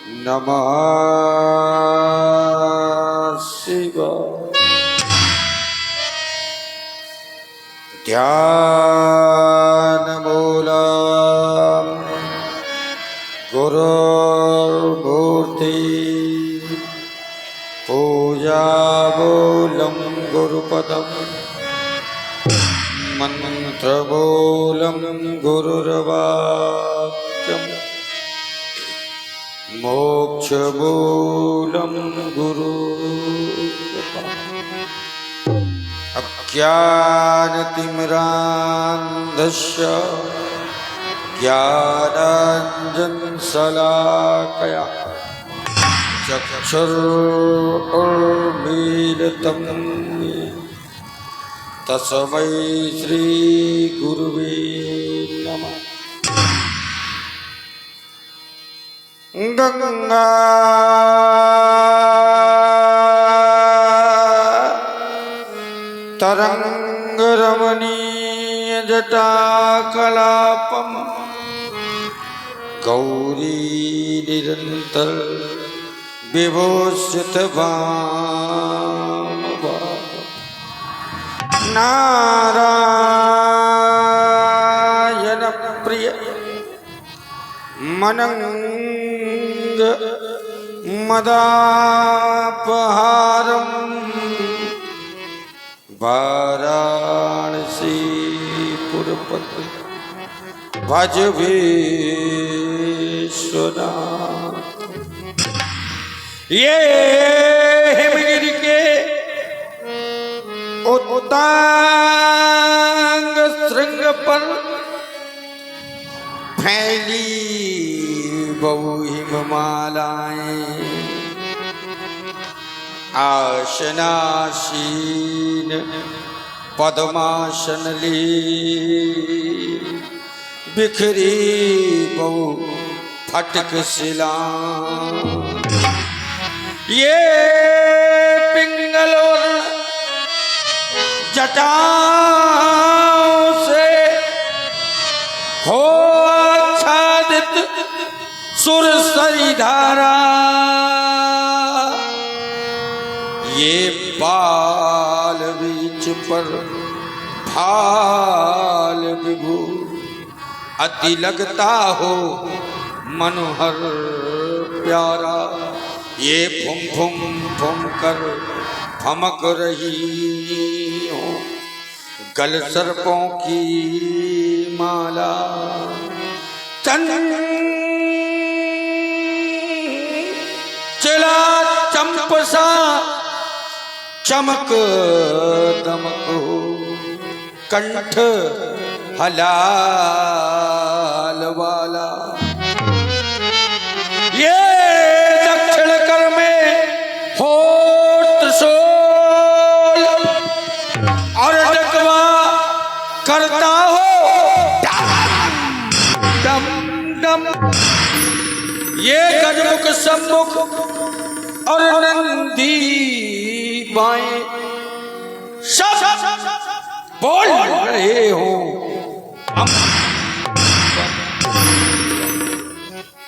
नमः शिवाय। ध्यानमूलं गुरुर्मूर्ति पूजामूलं गुरुपदं मन्त्रमूलं गुरुर्वाक्यम् मोक्षमूलं गुरुर्कृपा। अज्ञानतिमिरान्धस्य ज्ञानाञ्जनशलाकया चक्षुरुन्मीलितं तस्मै श्रीगुरुवे नमः। गंगा तरंग रमणीय जटाकलापम गौरी निरंतर विभूषित नारायण प्रिय मनंग मदापहारम वाराणसी पुरपति भज विश्वनाथ। ये हिमगिरि के उत्तांग श्रृंग पर फैली बहु हिममालाएं आशनासीन पद्मासन ली बिखरी बहु फटक शिला। ये पिंगल और जटाओं से हो आच्छादित सुरसरी धारा। ये बाल बीच पर भाल विभू अति लगता हो मनोहर प्यारा। ये फुम फुम फुम कर फमक रही हो गल सर्पों की माला। चला चंपसा चमक दमक हो कंठ हलाल वाला। ये दक्षिण कर में हो त्रिशूल और डकवा करता हो डम डम। ये गजमुख सम्मुख और नंदी बाएं सब बोल रहे हो।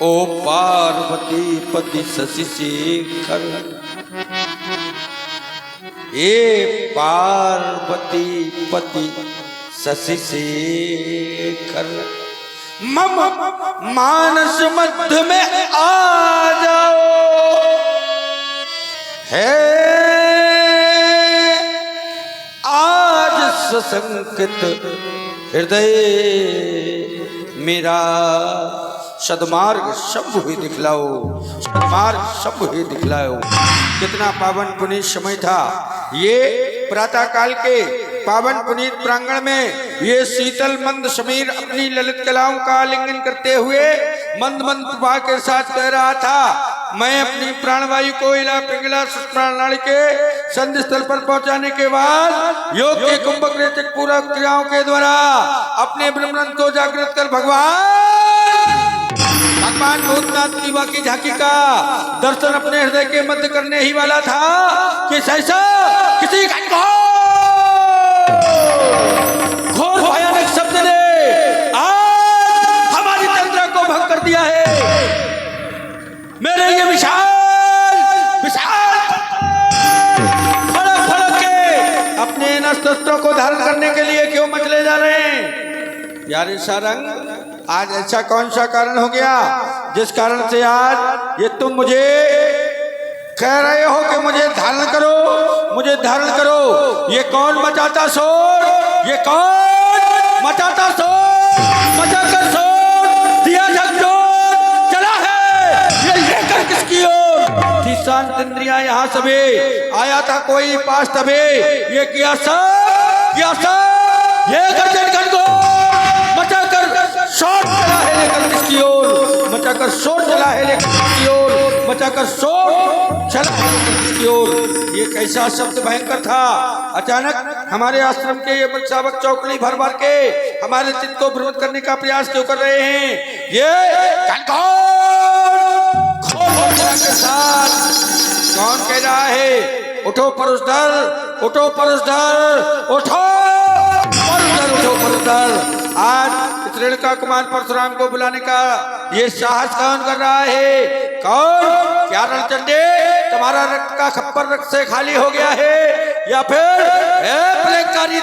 ओ पार्वती पति शशि शेखर। ये पार्वती पति शशि शेखर मम मानस मध्य में आ जाओ। है आज सशंकित हृदय मेरा सदमार्ग शंभु ही दिखलाओ, सदमार्ग शंभु ही दिखलाओ। कितना पावन पुनीत समय था। ये प्रातः काल के पावन पुनीत प्रांगण में ये शीतल मंद समीर अपनी ललित कलाओं का आलिंगन करते हुए मंद मंद प्रभा के साथ कह रहा था, मैं अपनी प्राणवायु को इला पिंगला प्रणाली के संधि स्थल पर पहुंचाने के बाद योग के कुंभक रेचक पूरा क्रियाओं के द्वारा अपने ब्रह्मांड को जागृत कर भगवान भूतनाथ की बाकी झांकी का दर्शन अपने हृदय के मध्य करने ही वाला था कि सहसा किसी घोर भयानक शब्द ने आज हमारी तंद्रा को भंग कर दिया है। मेरे ये विशाल विशाल फड़क फड़क के अपने इन अस्त्रों को धारण करने के लिए क्यों मत ले जा रहे हैं? प्यारे सारंग, आज ऐसा कौन सा कारण हो गया जिस कारण से आज ये तुम मुझे कह रहे हो कि मुझे धारण करो, मुझे धारण करो? ये कौन मचाता शोर? ये कौन मचाता शोर? मचाकर शोर दिया झकझोर चला है, ये लेकर किसकी ओर? थी शांत इंद्रियां यहाँ सभी, आया था कोई पास तभी, ये किया सब ये गर्जन गणगोर मचाकर शोर चला है लेकर किसकी ओर? मचाकर शोर चला है लेकर किसकी ओर? मचाकर शोर चला है लेकर किसकी ओर? ये कैसा शब्द भयंकर था! अचानक हमारे आश्रम के ये बच्चावक चौकड़ी भर भर के हमारे चित्त को भ्रमित करने का प्रयास क्यों कर रहे हैं? ये के साथ कौन कह रहा है? उठो परशुधर, उठो परशुधर, उठो परशुधर, उठो परशुधर। आज रेणुका कुमार परशुराम को बुलाने का ये साहस कौन कर रहा है? कौन? क्या रणचंडे तुम्हारा रक्त का खप्पर रक्त से खाली हो गया है, या फिर प्रलयकारी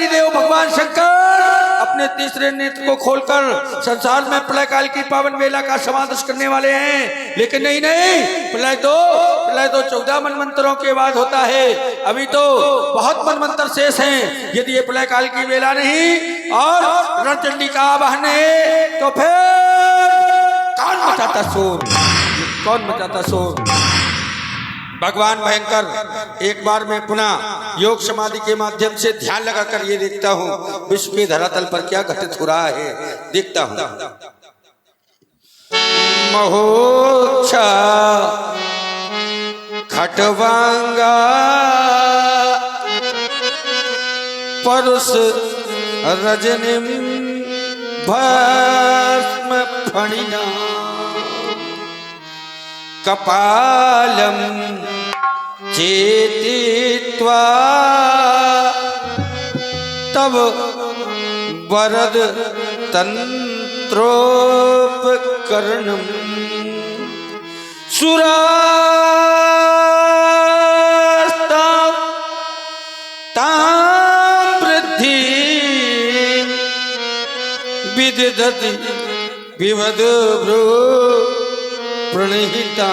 देव भगवान शंकर अपने तीसरे नेत्र को खोलकर संसार में प्रलय काल की पावन वेला का समावेश करने वाले हैं? लेकिन नहीं, प्रलय तो 14 मनमंत्रों के बाद होता है। अभी तो बहुत मनमंत्र शेष हैं। यदि ये प्रलय काल की वेला नहीं और रणचंडी का आवाहन है तो फिर कौन मचाता शोर? कौन मचाता शोर? भगवान भयंकर, एक बार मैं पुनः योग समाधि के माध्यम से ध्यान लगाकर ये देखता हूँ विश्व के धरातल पर क्या घटित हो रहा है। देखता हूँ। महोक्षा खटवांगा परुष रजनिम भस्म फणिना कपालम चेतित्वा तब वरद तंत्रोपकरणम सुरास्ता तां वृद्धि विदधति विवद भ्रू प्रणहिता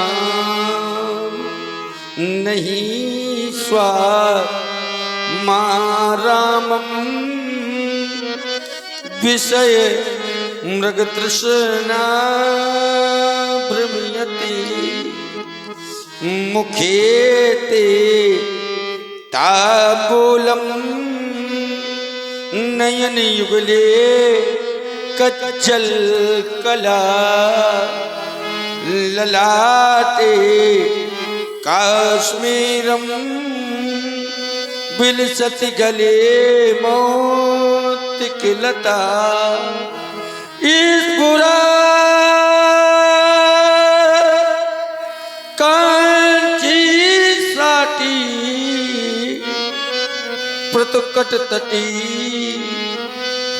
नहीं स्वामारामं विषय मृगतृष्णा भ्रमयति मुखेते ताबूलम नयन युगले कच्चल कला ललाटे काश्मीरम बिलसति गले मोतिकलता इस बुरा कांची साटी प्रतुकट तटी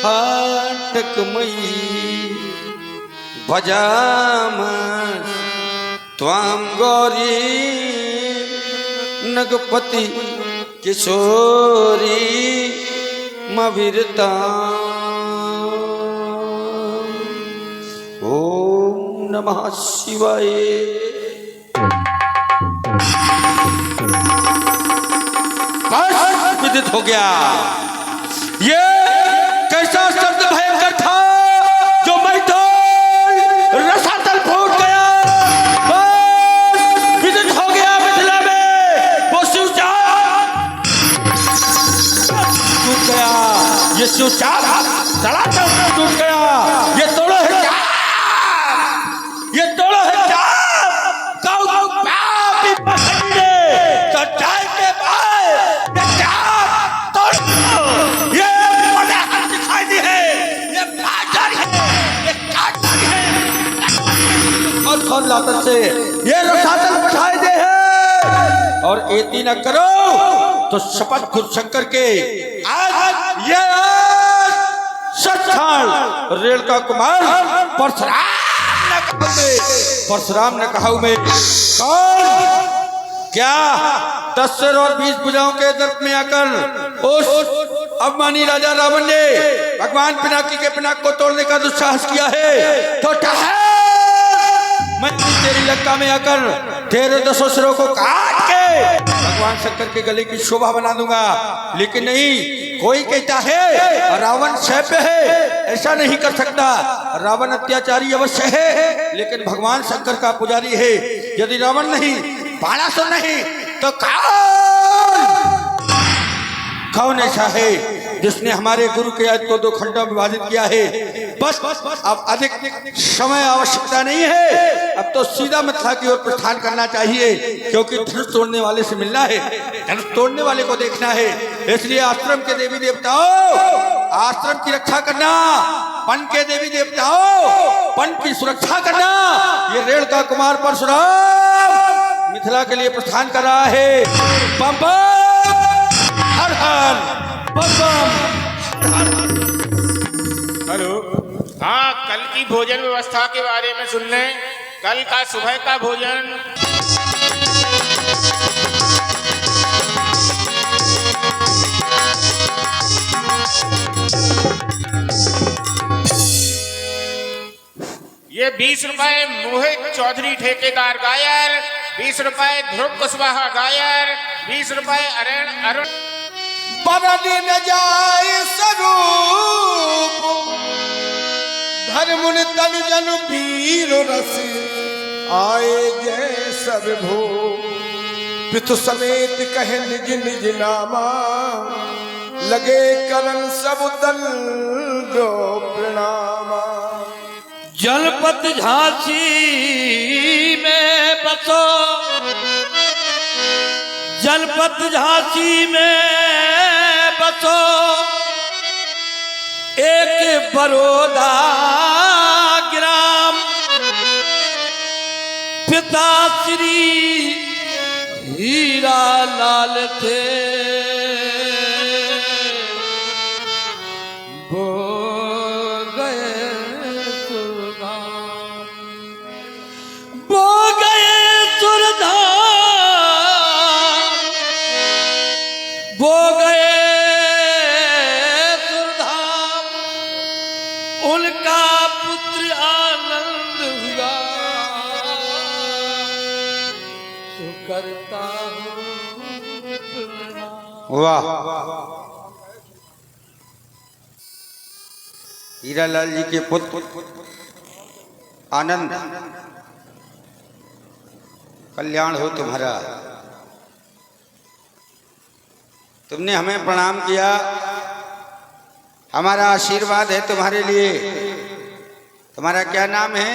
हाटकमयी भजाम त्वां गौरी नगपति किशोरी मविरता। ओम नमः शिवाय। बस विदित हो गया। ये कैसा शब्द भयंकर था जो मैं तो रसातल फूट गया। बस विदित हो गया मिथिला में वो शिवचाप टूट गया। ये शिवचाप धड़ाधड़ टूट गया। ये तोड़ो है चाप, ये तोड़ो है चाप। गाँव गाँव पापी पकड़े तो जाए के भाई ये चाप तोड़। ये बड़ा हाथ दिखाई दी है, ये बाजार है, ये काटदारी है। और लातर से ये रसातल बैठाए दे है और एती न करो तो शपथ खुद शंकर के आज ये सत्साल रेणुका कुमार परशुराम कहूं मैं? परशुराम ने कहा मैं कौन? क्या 10 सिर और 20 भुजाओं के दर्प में आकर उस अभिमानी राजा रावण ने भगवान पिनाकी के पिनाक को तोड़ने का दुस्साहस किया है, तो मैं तेरी लंका में आकर तेरे 10 सिरों को काट के भगवान शंकर के गले की शोभा बना दूंगा। लेकिन नहीं, कोई कहता है रावण सैप्य है, ऐसा नहीं कर सकता। रावण अत्याचारी अवश्य है, लेकिन भगवान शंकर का पुजारी है। यदि रावण नहीं, बाणासुर नहीं, तो कौन ऐसा है जिसने हमारे गुरु के आज को 2 खंडों में विभाजित किया है? बस अब अधिक समय आवश्यकता नहीं है, अब तो सीधा मिथिला की ओर प्रस्थान करना चाहिए, क्योंकि धनुष तोड़ने वाले से मिलना है, धनुष तोड़ने वाले को देखना है। इसलिए आश्रम के देवी देवताओं, आश्रम की रक्षा करना, वन के देवी देवताओं, वन की सुरक्षा करना। ये रेणुका कुमार परशुराम मिथिला के लिए प्रस्थान कर रहा है। बम बम, हर हर बम बम। हेलो, हाँ, कल की भोजन व्यवस्था के बारे में सुन लें। कल का सुबह का भोजन ये 20 रुपए मोहित चौधरी ठेकेदार गायर, 20 रुपए ध्रुव कुशवाहा गायर, 20 रुपए अरुण बरद न जाय स्वरूप धर्मुन तन जन वीर रस आए जय सब भो पितु समेत कहे निज निज नामा लगे करन सब दंडो प्रणामा। जनपद झांसी में बसो, जनपद झांसी में बसो एक बड़ौदा ग्राम, पिता श्री हीरा लाल थे, वो गए सुरधाम, वो गए सुरधाम, वो गए सुरधाम, उनका पुत्र आनंद हुआ, तो करता हूँ प्रणाम। वाह, हीरालाल जी के पुत्र आनंद, कल्याण हो तुम्हारा। तुमने हमें प्रणाम किया, हमारा आशीर्वाद है तुम्हारे लिए। तुम्हारा क्या नाम है?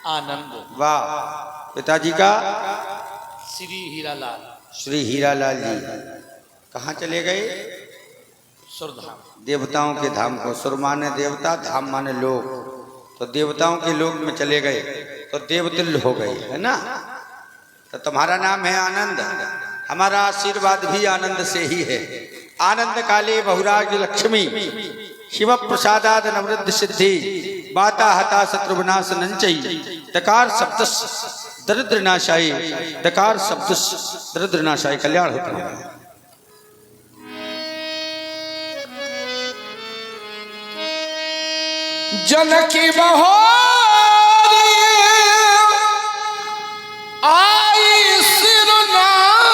आनंद। वाह, पिताजी का? श्री हीरालाल। श्री हीरालाल जी कहाँ चले गए? सुरधाम, देवताओं के धाम को। सुर माने देवता, धाम माने लोग, तो देवताओं के लोक में चले गए तो देवतुल्य हो गए, है ना। तो तुम्हारा नाम है आनंद, हमारा आशीर्वाद भी आनंद से ही है। आनंद काले बहुराज लक्ष्मी शिव प्रसादाद नवृद्ध सिद्धि बाता हता शत्रुविनाश नंचई दकार सप्तस दरिद्र नाशाई, दकार सप्तस दरिद्र नाशाई। कल्याण होता है। जनकी बहोरी आई सिरनावा,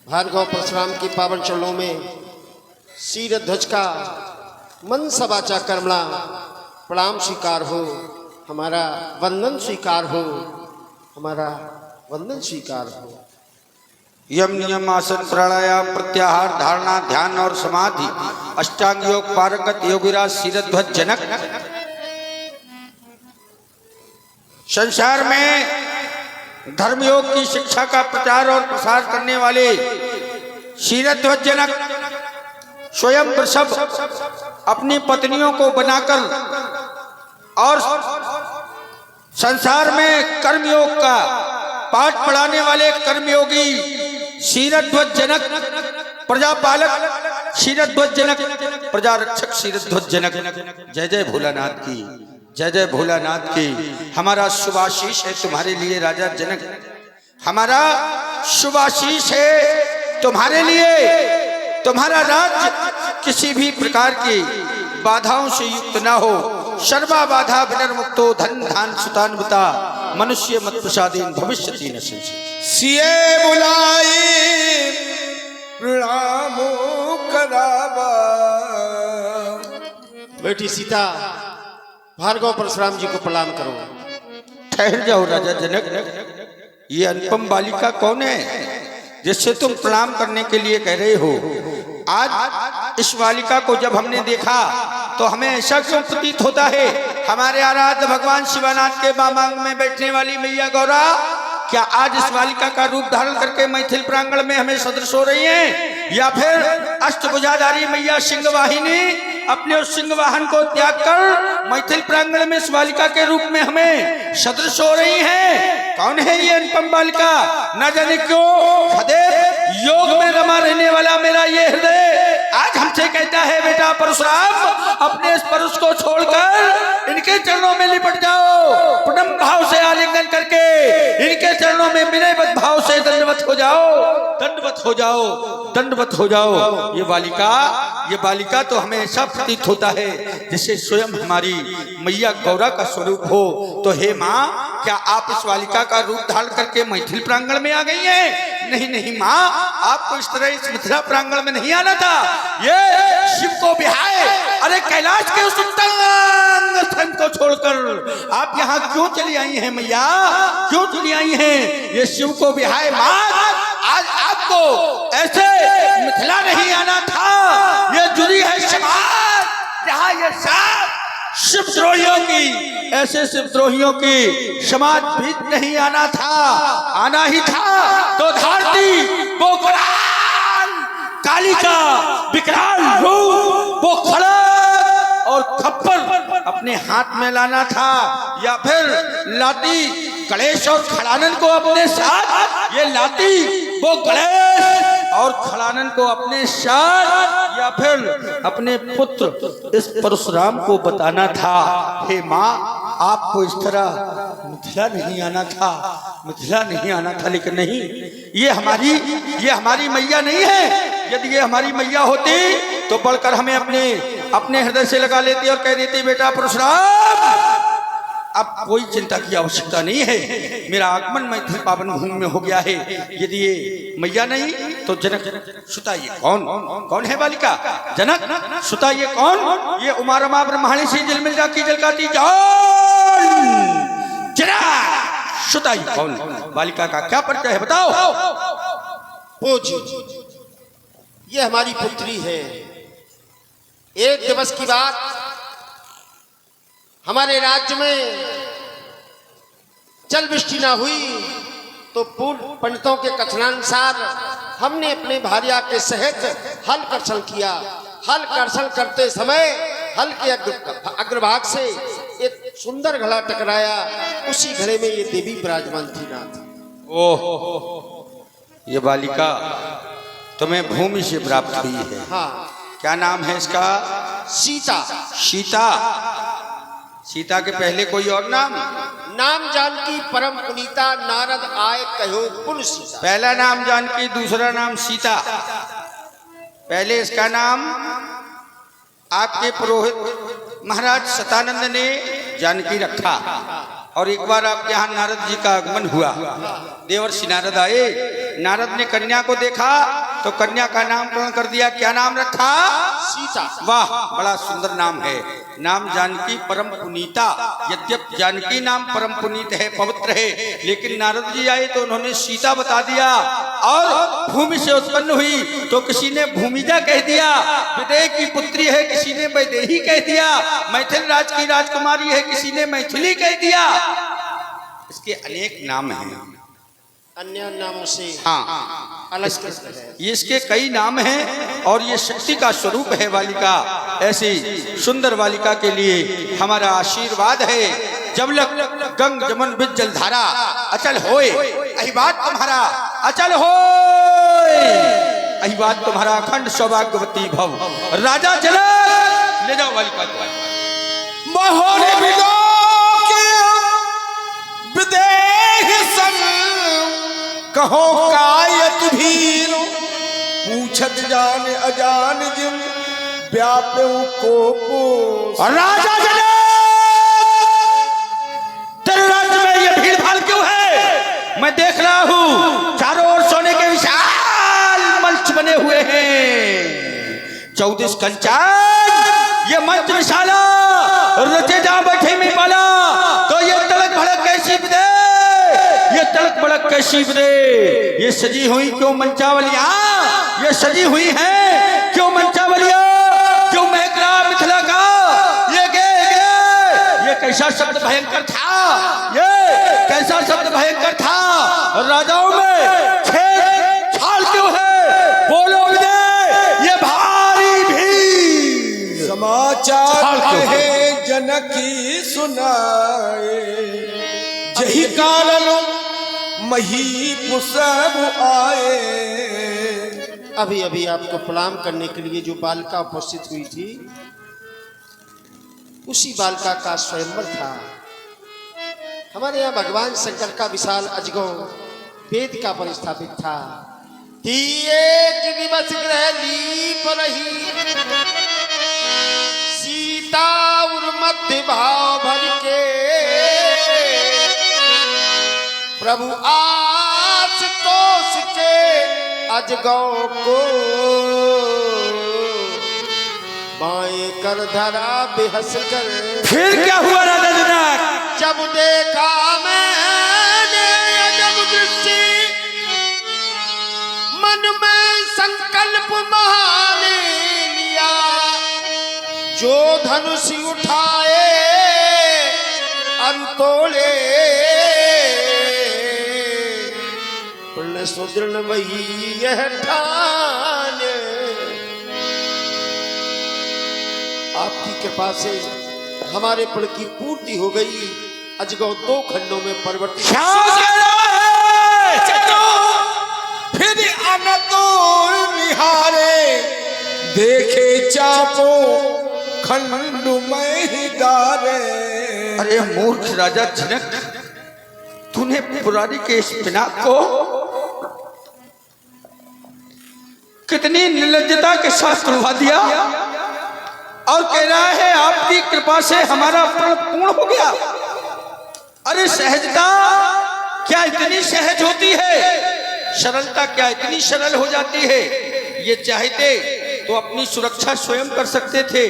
भार्गव परशुराम की पावन चरणों में शीर ध्वज का मन सबाचा कर्मणा प्रणाम स्वीकार हो, हमारा वंदन स्वीकार हो, हमारा वंदन स्वीकार हो। यम नियम आसन प्राणायाम प्रत्याहार धारणा ध्यान और समाधि अष्टांग योग पारंगत योगिराज शीरध्वज जनक। संसार में धर्मयोग की शिक्षा का प्रचार और प्रसार करने वाले शीरध्वज जनक स्वयं वृषभ अपनी पत्नियों को बनाकर और संसार में कर्मयोग का पाठ पढ़ाने वाले कर्मयोगी शीरध्वज जनक प्रजापालक क्षीरध्वज जनक, प्रजा रक्षक क्षीरध्वज जनक। जय जय भोलानाथ की, जय जय भोलानाथ की। हमारा शुभाशीष है तुम्हारे लिए राजा जनक, हमारा शुभाशीष है तुम्हारे लिए। तुम्हारा राज्य किसी भी प्रकार की बाधाओं से युक्त ना हो। सर्वा बाधा विनिर्मुक्तो धन धान सुतान्विता मनुष्य मत प्रसादीन भविष्यति न संशय। सिए बुलाई प्रणामो करावा। बेटी सीता, भार्गव परशुराम जी को प्रणाम करो। ठहर जाओ राजा जनक, ये अनुपम बालिका कौन है जिससे तुम प्रणाम करने के लिए कह रहे हो? आज इस बालिका को जब हमने देखा तो हमें ऐसा क्यों प्रतीत होता है? हमारे आराध्य भगवान शिवानाथ के बामांग में बैठने वाली मैया गौरा क्या आज इस बालिका का रूप धारण करके मैथिल प्रांगण में हमें सदृश हो रही हैं? या फिर अष्टभुजाधारी मैया सिंह वाहिनी अपने उस सिंह वाहन को त्याग कर मैथिल प्रांगण में इस बालिका के रूप में हमें सदृश हो रही हैं? कौन है ये अनुपम बालिका? न जाने क्यों सदैव योग में रमा रहने वाला मेरा ये हृदय आज हमसे कहता है बेटा परशुराम, अपने इस परुष को छोड़कर इनके चरणों में लिपट जाओ। प्रणम भाव से आलिंगन करके इनके चरणों में विनयवत भाव से दंडवत हो जाओ, दंडवत हो जाओ, दंडवत हो जाओ। ये बालिका तो हमें ऐसा प्रतीत होता है जैसे स्वयं हमारी मैया गौरा का स्वरूप हो। तो हे माँ, क्या आप इस बालिका का रूप धारण करके मैथिल प्रांगण में आ गई हैं? नहीं नहीं माँ, आपको इस तरह इस मिथिला प्रांगण में नहीं आना था। ये शिव को बिहाए, अरे कैलाश के उस उत्तंग स्थल को छोड़कर आप यहाँ क्यों चली आई हैं मैया? क्यों चली आई हैं? ये शिव को बिहाए माँ, आज आपको ऐसे मिथिला नहीं आना था। ये जुड़ी है समाज जहाँ ये सब शिवद्रोहियों की, ऐसे शिवद्रोहियों की समाज भी नहीं आना था। आना ही था तो धरती वो कालिका विकराल रूप वो खड़ग और खप्पर अपने हाथ में लाना था, या फिर लाती गणेश और खड़ानन को अपने साथ, ये लाती वो गणेश और खड़ानन को अपने साथ, या फिर अपने पुत्र इस परशुराम को बताना था। हे माँ, आपको इस तरह मिथिला नहीं आना था, मिथिला नहीं आना था। लेकिन नहीं, ये हमारी मैया नहीं है। यदि ये हमारी मैया होती तो बढ़कर हमें अपने हृदय से लगा लेती और कह देती बेटा परशुराम, अब कोई चिंता की आवश्यकता नहीं है, मेरा आगमन मैथिल पावन भूमि में हो गया है। यदि ये मैया नहीं तो जनक सुता ये कौन है बालिका? जनक सुता ये कौन? ये उमा रमा ब्रह्माणी से जल मिल जाती जलकाती जनक सुता ये कौन? बालिका का क्या परिचय है बताओ? पूज्य, ये हमारी पुत्री है। एक दिवस की बात, हमारे राज्य में जल वृष्टि ना हुई तो पूर्व पंडितों के कथनानुसार हमने अपने भार्या के सहित हल कर्षण किया। हल कर्षण करते समय हल के अग्रभाग से एक सुंदर घड़ा टकराया। उसी घड़े में ये देवी विराजमान थी नाथ। ओह, ये बालिका तुम्हें भूमि से प्राप्त हुई है। हाँ, क्या नाम है इसका? सीता। सीता। सीता के पहले कोई और नाम? नाम जानकी परम पुनीता नारद आए कहो पुन सीता। पहला नाम जानकी, दूसरा नाम सीता। पहले इसका नाम आपके पुरोहित महाराज सतानंद ने जानकी रखा, और एक बार आपके यहाँ नारद जी का आगमन हुआ, देवर्षि नारद आए। नारद ने कन्या को देखा तो कन्या का नामकरण कर दिया। क्या नाम रखा? सीता। वाह, बड़ा सुंदर नाम है। नाम जानकी परम पुनीता। यद्यप जानकी नाम परम पुनीत है, पवित्र है, लेकिन नारद जी आए तो उन्होंने सीता बता दिया। और भूमि से उत्पन्न हुई तो किसी ने भूमिजा कह दिया, विदेह की पुत्री है, किसी ने वैदेही कह दिया, मैथिल राज की राजकुमारी है, किसी ने मैथिली कह दिया। इसके अनेक नाम हैं, अन्य नामों से हाँ अलग है। ये इसके कई नाम हैं, और ये शक्ति का स्वरूप है बालिका। ऐसी सुंदर बालिका के लिए हमारा आशीर्वाद है। जब लग गंग जमन बिच जलधारा अचल होए, यही बात तुम्हारा अचल होए। यही बात तुम्हारा अखंड सौभाग्यवती भव। राजा जनक ले जाओ बालिका को। महोर बिलो के विदेह सन कहो कायत भीर पूछत जान अजान जिन व्याप्यो को पोस। और राजा जनक तेरे राज्य में ये भीड़ भाड़ क्यों है? मैं देख रहा हूं चारों ओर सोने के विशाल मंच बने हुए हैं, 14 कंचन ये मंच विशाला रचे जहां बैठे में पाला। तो ये तड़क भड़क कैसी बदे, ये तड़क भड़क कैसी बदे, ये सजी हुई क्यों मंचावलियां, ये सजी हुई हैं क्यों मंचावलियां, क्यों महक रहा मिथिला का ये गे गे। ये कैसा शब्द भयंकर था, ये कैसा शब्द भयंकर था। राजाओं में छेद छाल क्यों है, बोलो विजय ये भारी भीड़। समाचार है जनकी सुनाए जही कारण मही पुसब आए। अभी अभी आपको प्रणाम करने के लिए जो बालिका उपस्थित हुई थी उसी बालिका का स्वयंवर था। हमारे यहाँ भगवान शंकर का विशाल अजगौ वेदिका पर स्थापित था। एक दिवस ग्रह लीप रही सीता और मध्य भाव भर के प्रभु आशुतोष के अजगौ को बाएं कर धरा बेहस कर। फिर क्या हुआ राजा जनक? जब देखा मैंने अजब दृष्टि मन में संकल्प महान लिया, जो धनुष उठाए अंतोले पुण्य सुदृढ़ वही यह ठान। आपकी कृपा से हमारे पल की पूर्ति हो गई। अजगौ 2 खंडों में परिवर्तित। फिर अनतो निहारे देखे चापो खंड में ही डारे। अरे मूर्ख राजा जनक, तूने पुरानी के इस पिनाक को कितनी निर्लज्जता के साथ तुड़वा दिया और कह रहा है आपकी कृपा से हमारा प्रण पूर्ण हो गया। अरे सहजता क्या इतनी सहज होती है, सरलता क्या इतनी सरल हो जाती है। ये चाहते तो अपनी सुरक्षा स्वयं कर सकते थे,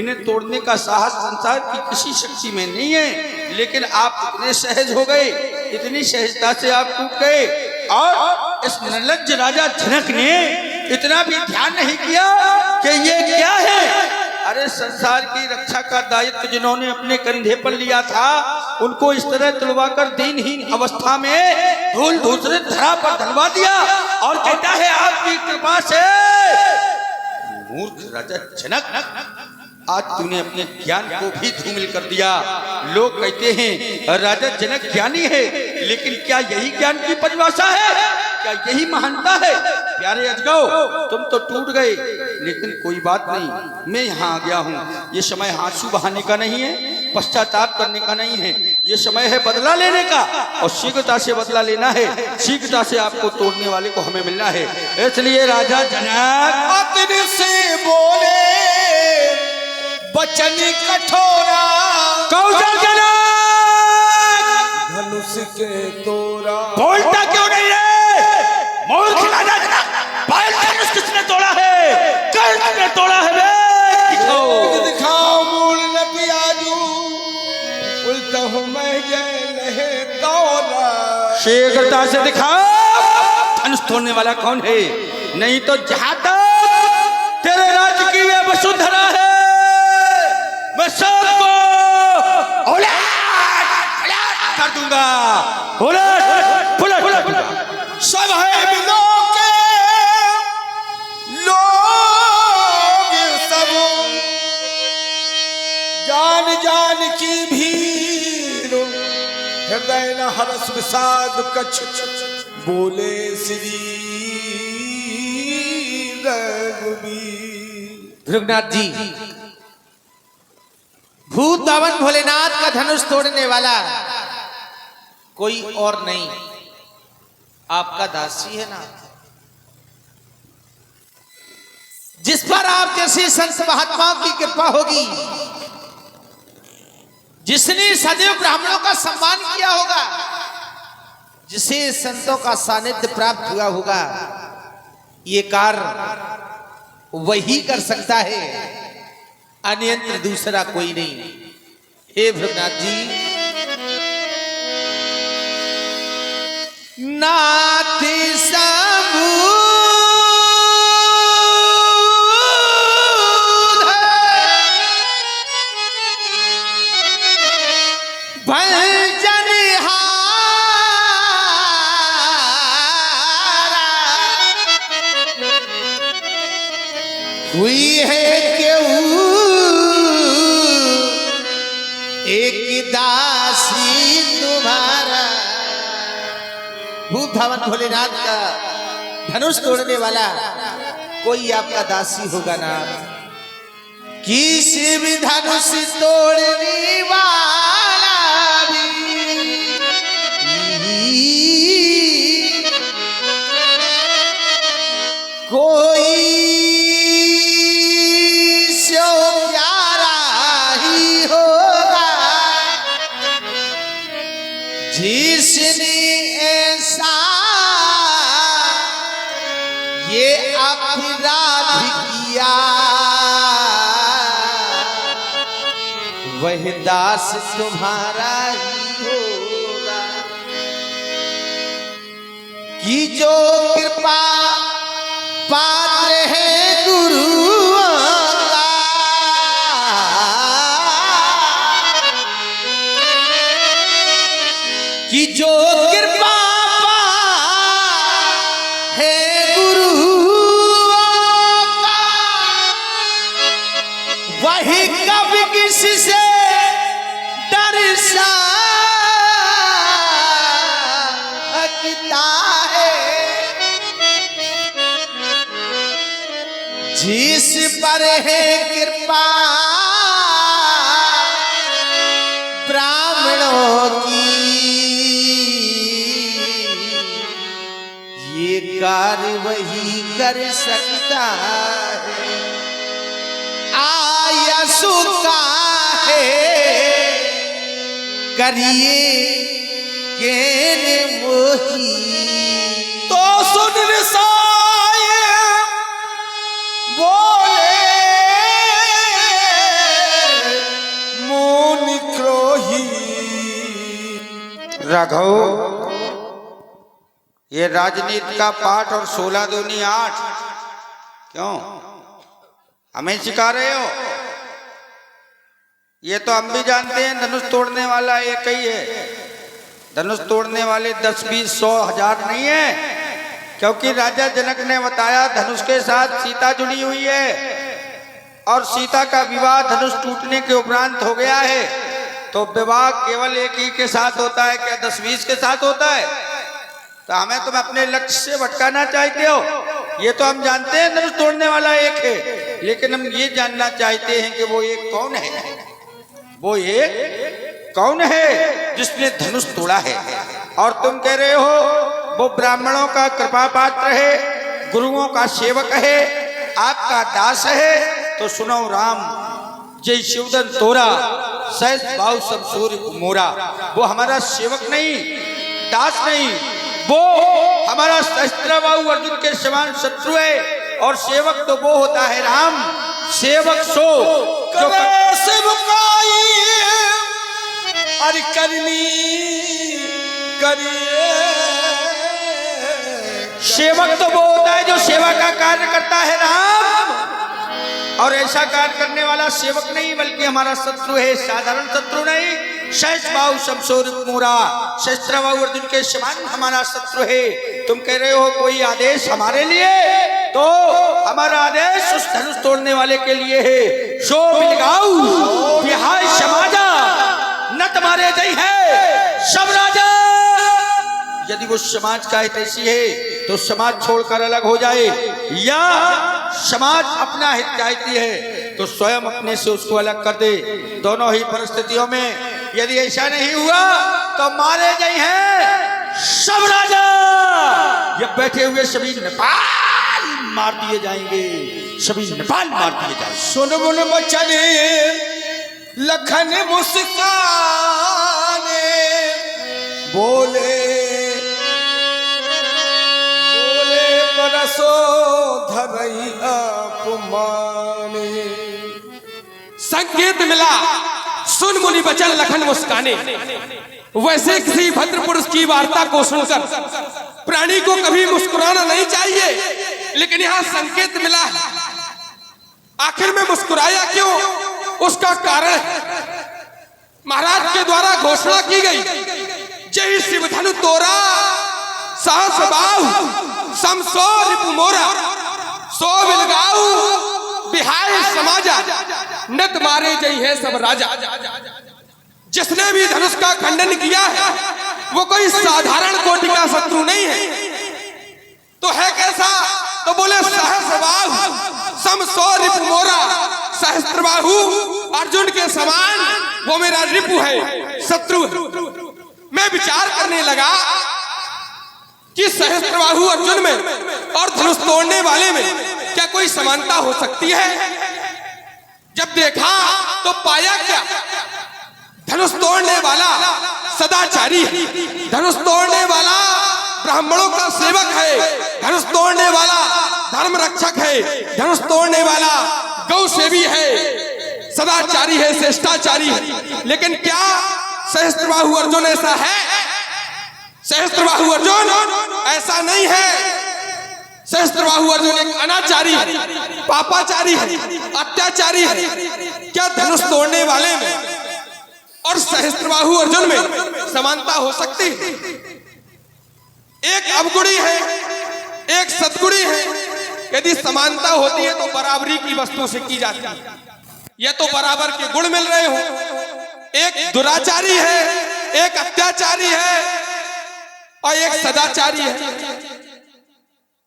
इन्हें तोड़ने का साहस संसार की किसी शक्ति में नहीं है। लेकिन आप इतने सहज हो गए, इतनी सहजता से आप टूट गए और इस निर्लज्ज राजा जनक ने इतना भी ध्यान नहीं किया कि ये क्या है। अरे संसार की रक्षा का दायित्व जिन्होंने अपने कंधे पर लिया था उनको इस तरह तुड़वाकर दीनहीन अवस्था में धूल धूसरित धरा पर धलवा दिया और कहता है आपकी कृपा से। मूर्ख राजा जनक, आज तूने अपने ज्ञान को भी धूमिल कर दिया। लोग कहते हैं राजा जनक ज्ञानी है, लेकिन क्या यही ज्ञान की परिभाषा है, क्या यही महानता है? प्यारे अजगौ, तुम तो टूट गए, लेकिन कोई बात नहीं, मैं यहाँ आ गया हूँ। ये समय आंसू बहाने का नहीं है, पश्चाताप करने का नहीं है, ये समय है बदला लेने का और शीघ्रता से बदला लेना है। शीघ्रता से आपको तोड़ने वाले को हमें मिलना है। इसलिए राजा जनक अतन से बोले बचन कठोरा, कौशल जनक धनुष के तोरा। बोलता क्यों नहीं है मूर्ख राजा जनक? पायल धनुष किसने तोड़ा है? किसने तोड़ा है बे? दिखाओ दिखाओ मूल न पियाजू उल्टा हूँ मैं जय लहे तोरा। शीघ्रता से दिखाओ धनुष तोड़ने वाला कौन है, नहीं तो जहां तक तेरे राज्य की ये वसुंधरा है मैं सबको उलट कर दूंगा। उलट पुलट पुलट सब है मिलो के लोग सब जान जान की भीड़ हृदय न हरस विषाद कछ बोले श्री रघुबीर। भृगुनाथ जी, भूत दावन भोलेनाथ का धनुष तोड़ने वाला कोई और नहीं, आपका दासी है ना। जिस पर आप जैसे संत महात्माओं की कृपा होगी, जिसने सदैव ब्राह्मणों का सम्मान किया होगा, जिसे संतों का सानिध्य प्राप्त हुआ होगा, ये कार्य वही कर सकता है, अन्यंत्र दूसरा कोई नहीं। हे भृगुनाथ जी, नाथ सबूत हुई है क्यों एक दासी तुम्हारा। भूत धावन भोलेनाथ का धनुष तोड़ने वाला कोई आपका दासी होगा ना। किसी भी धनुष तोड़ने वाला भी कोई जिसने ऐसा ये अपराध किया, वह दास तुम्हारा ही होगा। कि जो कृपा पात्र है गुरुओं का, कि जो कृपा है गुरुओं का, वही कभी किसी से डर सकता है। जिस पर है कृपा ब्राह्मणों की, ये कार्य वही कर सकता है। आया सुका है करिए केने मोही। तो सुन रसाए बोले मोन क्रोही। राघव, ये राजनीति का पाठ और 16 दूनी 8 क्यों हमें सिखा रहे हो? ये तो हम भी जानते हैं धनुष तोड़ने वाला एक ही है। धनुष तोड़ने वाले 10, 20, 100, 1000 नहीं है, क्योंकि राजा जनक ने बताया धनुष के साथ सीता जुड़ी हुई है और सीता का विवाह धनुष टूटने के उपरांत हो गया है। तो विवाह केवल एक ही के साथ होता है क्या 10, 20 के साथ होता है? तो हमें तुम अपने लक्ष्य से भटकाना चाहते हो। ये तो हम जानते हैं धनुष तोड़ने वाला एक है, लेकिन हम ये जानना चाहते हैं कि वो एक कौन है। वो एक कौन है जिसने धनुष तोड़ा है? और तुम कह रहे हो वो ब्राह्मणों का कृपा पात्र है, गुरुओं का सेवक है, आपका दास है। तो सुनो राम, जय शिवदन तोरा सहज भाव सब सूर्य मोरा। वो हमारा सेवक नहीं, दास नहीं, वो हमारा सहस्त्रबाहु अर्जुन के समान शत्रु है। और सेवक तो वो होता है राम, सेवक सो जो सेवकाई अरे करनी करिए। सेवक तो वो होता है जो सेवा का कार्य करता है राम, और ऐसा कार्य करने वाला सेवक नहीं बल्कि हमारा शत्रु है, साधारण शत्रु नहीं। सहस्त्रबाहु शमशोर मोरा, सहस्त्रबाहु अर्जुन के समान हमारा शत्रु है। तुम कह रहे हो कोई आदेश हमारे लिए, तो हमारा आदेश उस धनुष तोड़ने वाले के लिए है। सो बिलगाऊ बिहाय समाजा न तुम्हारे दई है सब राजा। यदि वो समाज का हितैषी है तो समाज छोड़कर अलग हो जाए, या समाज अपना हित चाहती है तो स्वयं अपने से उसको अलग कर दे। दोनों ही परिस्थितियों में यदि ऐसा नहीं हुआ तो मारे गए हैं सब राजा, ये बैठे हुए सभी नेपाल मार दिए जाएंगे, सभी नेपाल मार दिए जाएंगे। सुन मुन बचने लखन मुस्काने बोले बोले परसो धरई अपमाने। संकेत मिला, सुन मुनि बचन लखन मुस्काने। वैसे किसी भद्र पुरुष की वार्ता को सुनकर प्राणी को कभी मुस्कुराना नहीं चाहिए, लेकिन यहाँ संकेत मिला है। आखिर में मुस्कुराया क्यों, उसका कारण महाराज के द्वारा घोषणा की गई, जय शिव धनु तोरा साहस बाहु समसो रिपु मोरा सो बिलगाऊ बिहाय समाजा नत मारे जय है सब राजा। जिसने भी धनुष का खंडन किया है वो कोई साधारण कोटि का शत्रु नहीं है, तो है कैसा, तो बोले सहस्रबाहु समसो रिपु मोरा, सहस्त्रबाहु अर्जुन के समान वो मेरा रिपु है, शत्रु है। मैं विचार करने लगा कि सहस्त्रबाहु अर्जुन में और धनुष तोड़ने वाले में क्या कोई समानता हो सकती है। जब देखा तो पाया क्या, धनुष तोड़ने वाला सदाचारी है, धनुष तोड़ने वाला ब्राह्मणों का सेवक है, धनुष तोड़ने वाला धर्म रक्षक है, धनुष तोड़ने वाला गौ सेवी है, सदाचारी है, श्रेष्ठाचारी है। लेकिन क्या सहस्त्रबाहु अर्जुन ऐसा है? सहस्त्रबाहु अर्जुन ऐसा नहीं है। सहस्त्रबाहु अर्जुन एक अनाचारी है, पापाचारी है, अत्याचारी है। क्या धनुष तोड़ने वाले में और सहस्त्रबाहु अर्जुन में समानता हो सकती है? एक अवगुणी है, एक सद्गुणी है। यदि समानता होती है तो बराबरी की वस्तु से की जाती है, या तो बराबर के गुण मिल रहे हो। एक दुराचारी है, एक अत्याचारी है और एक सदाचारी है,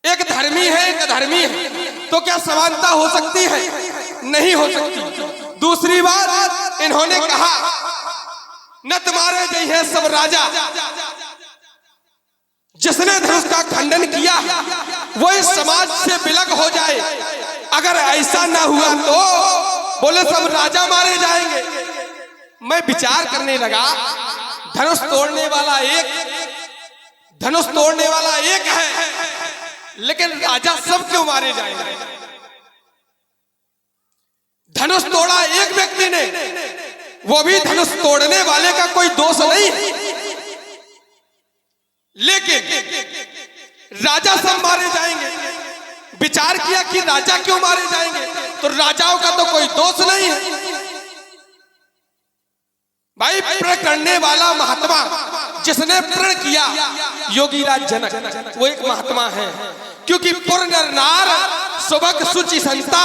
एक धर्मी है, एक अधर्मी है, तो क्या समानता हो सकती है? नहीं हो सकती। दूसरी बात, इन्होंने कहा नत मारे गई है सब राजा। जिसने धनुष का खंडन किया वो इस समाज से विलग हो जाए। अगर ऐसा ना हुआ तो बोले सब राजा मारे जाएंगे। मैं विचार करने लगा, धनुष तोड़ने वाला एक है, लेकिन राजा सब क्यों मारे जाएंगे? धनुष तोड़ा एक व्यक्ति ने, वो भी धनुष तोड़ने वाले का कोई दोष नहीं, लेकिन राजा सब मारे जाएंगे। विचार किया कि राजा क्यों मारे जाएंगे, तो राजाओं का तो कोई दोष नहीं है। भाई प्रण करने वाला महात्मा जिसने प्रण किया, योगीराज जनक, वो एक महात्मा है। क्योंकि पुर नर नार सुभग सुचि संता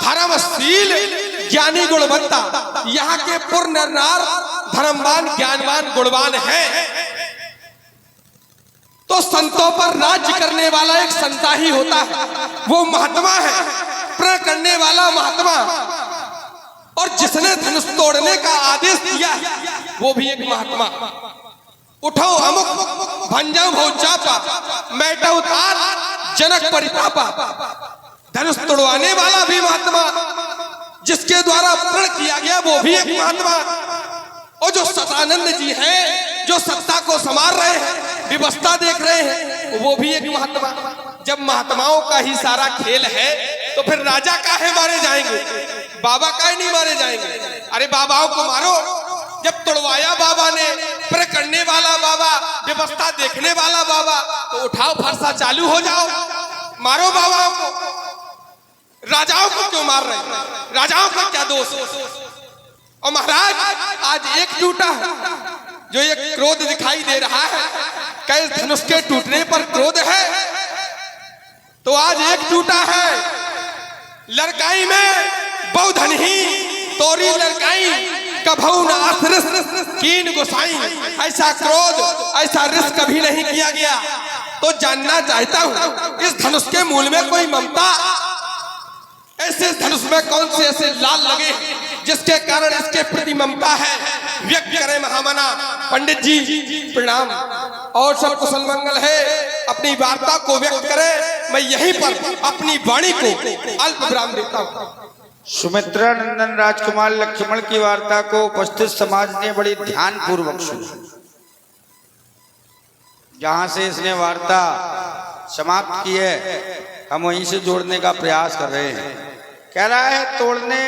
धर्मशील ज्ञानी गुणवंता, यहाँ के पुर नर नार धर्मवान ज्ञानवान गुणवान है। तो संतों पर राज्य करने वाला एक संता ही होता है, वो महात्मा है, प्रण करने वाला महात्मा। और जिसने धनुष तोड़ने का आदेश दिया वो भी एक महात्मा। उठो अमुक भंजम हो चापा मैटा उतार जनक परितापा। धनुष तोड़वाने वाला भी महात्मा, जिसके द्वारा प्रण किया गया वो भी एक महात्मा। और जो सतानंद जी हैं, जो सत्ता को संभाल रहे हैं, व्यवस्था देख रहे हैं, वो भी एक महात्मा। जब महात्माओं का ही सारा खेल है तो फिर राजा काहे मारे जाएंगे, बाबा काहे नहीं मारे जाएंगे? अरे बाबाओं को मारो। जब तोड़वाया बाबा ने, प्रण करने वाला बाबा, व्यवस्था देखने वाला बाबा, तो उठाओ फरसा चालू हो जाओ, मारो बाबाओं को। राजाओं को क्यों मार रहे हैं? राजाओं का क्या दोष? और महाराज आज एक टूटा है, जो ये क्रोध दिखाई दे रहा है, कई धनुष के टूटने पर क्रोध है, तो आज एक टूटा है। लड़काई में बौधन ही तोरी लड़काई कभऊ न आसरिस कीन गोसाई। ऐसा क्रोध, ऐसा रिस कभी नहीं किया गया। तो जानना चाहता हूं, इस धनुष के मूल में कोई ममता ऐसे धनुष में कौन से ऐसे लाल लगे जिसके कारण इसके प्रति ममता है, व्यक्त करें महामना। पंडित जी प्रणाम और सब कुशल मंगल है, अपनी वार्ता को व्यक्त करें। मैं यहीं पर अपनी वाणी को अल्प विराम देता हूँ। सुमित्रा नंदन राजकुमार लक्ष्मण की वार्ता को उपस्थित समाज ने बड़ी ध्यान पूर्वक सुनी। जहां से इसने वार्ता समाप्त की है हम वहीं से जोड़ने का प्रयास कर रहे हैं। कह रहा है तोड़ने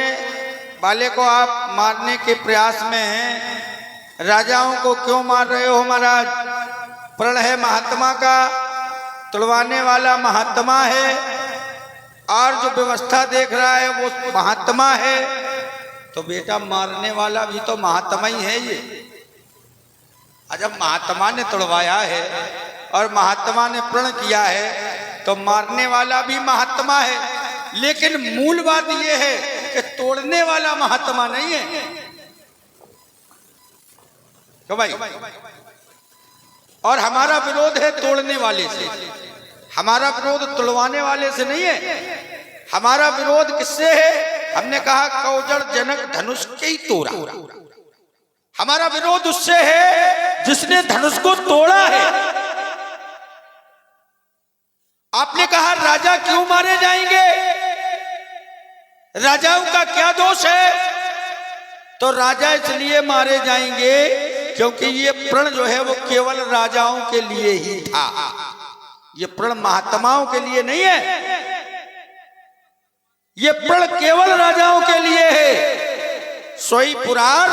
वाले को आप मारने के प्रयास में हैं, राजाओं को क्यों मार रहे हो महाराज? प्रण है महात्मा का, तुड़वाने वाला महात्मा है और जो व्यवस्था देख रहा है वो महात्मा है, तो बेटा मारने वाला भी तो महात्मा ही है। ये जब महात्मा ने तुड़वाया है और महात्मा ने प्रण किया है तो मारने वाला भी महात्मा है। लेकिन मूल बात यह है कि तोड़ने वाला महात्मा नहीं है। तो भाई और हमारा विरोध है तोड़ने वाले से, हमारा विरोध तुड़वाने वाले से नहीं है। हमारा विरोध किससे है? हमने कहा कौजड़ जनक धनुष के ही तोड़ा। हमारा विरोध उससे है जिसने धनुष को तोड़ा है। आपने कहा राजा क्यों मारे जाएंगे, राजाओं का क्या दोष है? तो राजा इसलिए मारे जाएंगे क्योंकि ये प्रण जो है वो केवल राजाओं के लिए ही था। ये प्रण महात्माओं के लिए नहीं है, ये प्रण केवल राजाओं के लिए है। सोई पुरार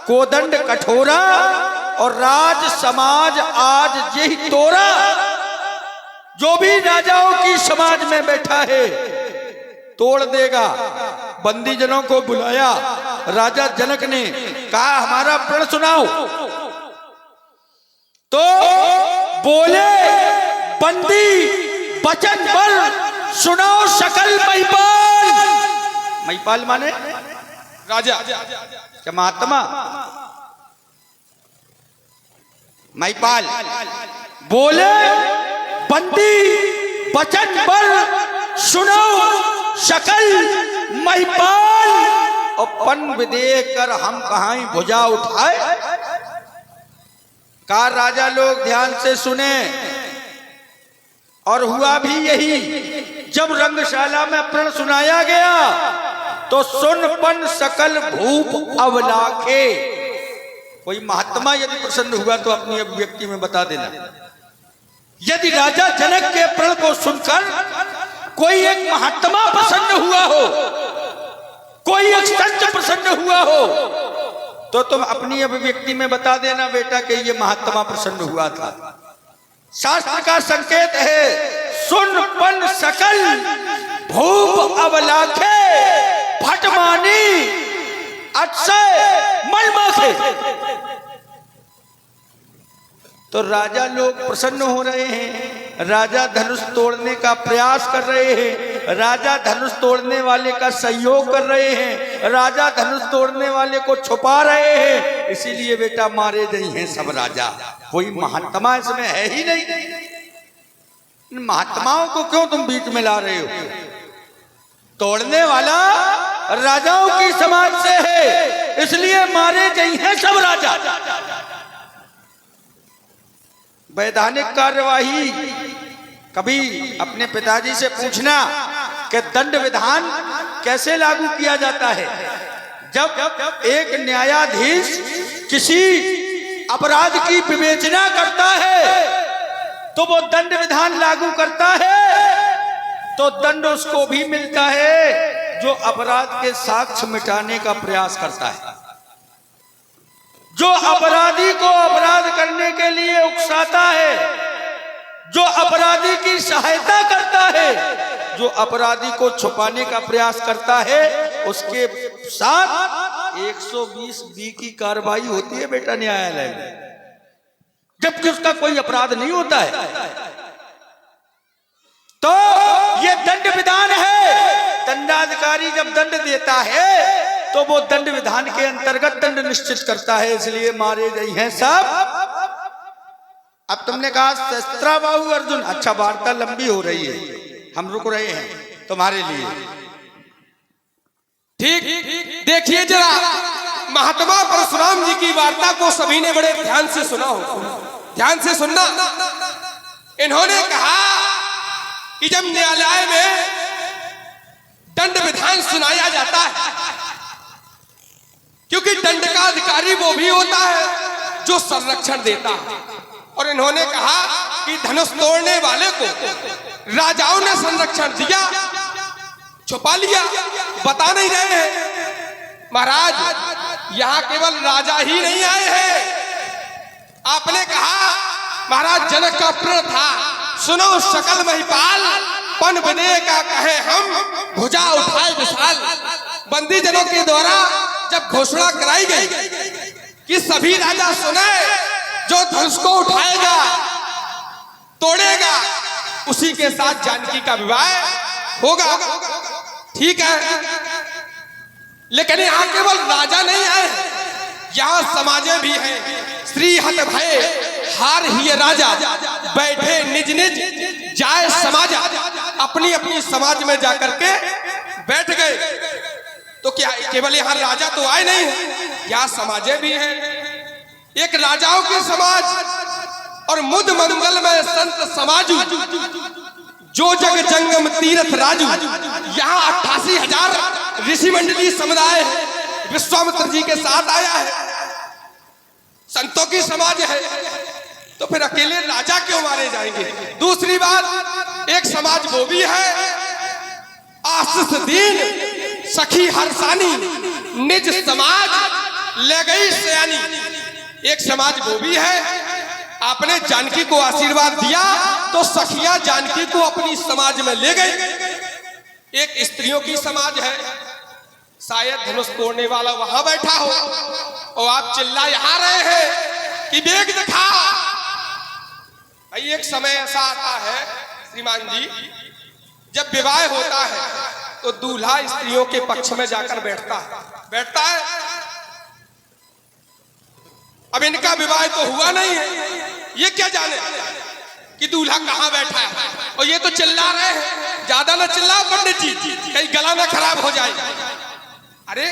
कोदंड कठोरा और राज समाज आज यही तोरा। जो भी राजाओं की समाज में बैठा है तोड़ देगा। बंदी जनों को बुलाया राजा जनक ने, कहा हमारा प्रण सुनाओ। तो बोले बंदी बचन बल सुनाओ सकल महिपाल। महिपाल माने राजा क्या महात्मा? महिपाल बोले बंदी बचन बल सुनो सकल महिपाल। और पन विदेह कर हम कहां भुजा उठाए। कहा राजा लोग ध्यान से सुने। और हुआ भी यही। जब रंगशाला में प्रण सुनाया गया तो सुन पन सकल भूप अवलाखे। कोई महात्मा यदि प्रसन्न हुआ तो अपनी अभिव्यक्ति में बता देना। यदि राजा जनक के प्रण को सुनकर कोई एक महात्मा प्रसन्न हुआ हो, कोई एक संत प्रसन्न हुआ हो, तो तुम अपनी अभिव्यक्ति में बता देना बेटा कि ये महात्मा प्रसन्न हुआ था। शास्त्र का संकेत है सुन पन सकल भूप अवलाखे भटमानी अक्षय मन माखे। तो राजा लोग प्रसन्न हो रहे हैं, राजा धनुष तोड़ने का प्रयास कर रहे हैं, राजा धनुष तोड़ने वाले का सहयोग कर रहे हैं, राजा धनुष तोड़ने वाले को छुपा रहे हैं। इसीलिए बेटा मारे गए हैं सब राजा। कोई महात्मा इसमें है ही नहीं। महात्माओं को क्यों तुम बीच में ला रहे हो? तोड़ने वाला राजाओं की समाज से है, इसलिए मारे गए हैं सब राजा। वैधानिक कार्यवाही कभी अपने पिताजी से पूछना कि दंड विधान कैसे लागू किया जाता है। जब एक न्यायाधीश किसी अपराध की विवेचना करता है तो वो दंड विधान लागू करता है, तो दंड उसको भी मिलता है जो अपराध के साक्ष्य मिटाने का प्रयास करता है, जो अपराधी को अपराध करने के लिए उकसाता है, जो अपराधी की सहायता करता है, जो अपराधी को छुपाने का प्रयास करता है, उसके साथ 120B की कार्रवाई होती है बेटा न्यायालय में, जबकि उसका कोई अपराध नहीं होता है। तो ये दंड विधान है। दंडाधिकारी जब दंड देता है तो वो दंड विधान के अंतर्गत दंड निश्चित करता है, इसलिए मारे गए हैं सब। अब तुमने कहा शस्त्राबाहु अर्जुन। अच्छा वार्ता लंबी हो रही है, हम रुक रहे हैं तुम्हारे लिए। देखिए जरा, महात्मा परशुराम जी की वार्ता को सभी ने बड़े ध्यान से सुना हो, ध्यान से सुनना। इन्होंने कहा कि जब न्यायालय में दंड विधान सुनाया जाता है, क्योंकि दंड का अधिकारी वो भी होता है जो संरक्षण देता है, और इन्होंने कहा कि धनुष तोड़ने वाले को राजाओं ने संरक्षण दिया, छुपा लिया, बता नहीं रहे हैं। महाराज यहाँ केवल राजा ही नहीं आए हैं। आपने कहा महाराज जनक का प्रण था, सुनो सकल महिपाल, पन विदे का कहे हम, भुजा उठाए विशाल। बंदी जनों के द्वारा जब घोषणा कराई गई कि सभी राजा सुने, जो धनुष को उठाएगा तोड़ेगा उसी के साथ जानकी का विवाह होगा। ठीक है, लेकिन यहाँ केवल राजा नहीं है, यहाँ समाजे भी हैं। श्री हत भय हार ही राजा, बैठे निज निज जाए समाजा। अपनी अपनी समाज में जाकर के बैठ गए। तो क्या केवल यहाँ राजा तो आए नहीं है, यहाँ समाजे भी हैं। एक राजाओं के समाज और मुद मंगल में संत समाजू, जो जग जंगम तीर्थ राजू। यहाँ 88,000 ऋषि मंडली समुदाय विश्वामित्र जी के साथ आया है, संतों की समाज है, तो फिर अकेले राजा क्यों मारे जाएंगे। दूसरी बात, एक समाज वो भी है आशीष दीन सखी हरसानी, निज समाज ले गई सयानी। एक समाज वो भी है, आपने जानकी को आशीर्वाद दिया तो सखिया जानकी को अपनी समाज में ले गई। एक स्त्रियों की समाज है, शायद धनुष तोड़ने वाला वहां बैठा हो और आप चिल्ला यहाँ रहे हैं कि बेग दिखा। भाई एक समय ऐसा आता है श्रीमान जी, जब विवाह होता है तो दूल्हा स्त्रियों के पक्ष में जाकर बैठता है। अब इनका विवाह तो हुआ नहीं है, ये क्या जाने कि दूल्हा कहाँ बैठा है, और ये तो चिल्ला रहे हैं। ज्यादा ना चिल्लाओ पंडित जी, कहीं गला ना खराब हो जाए। अरे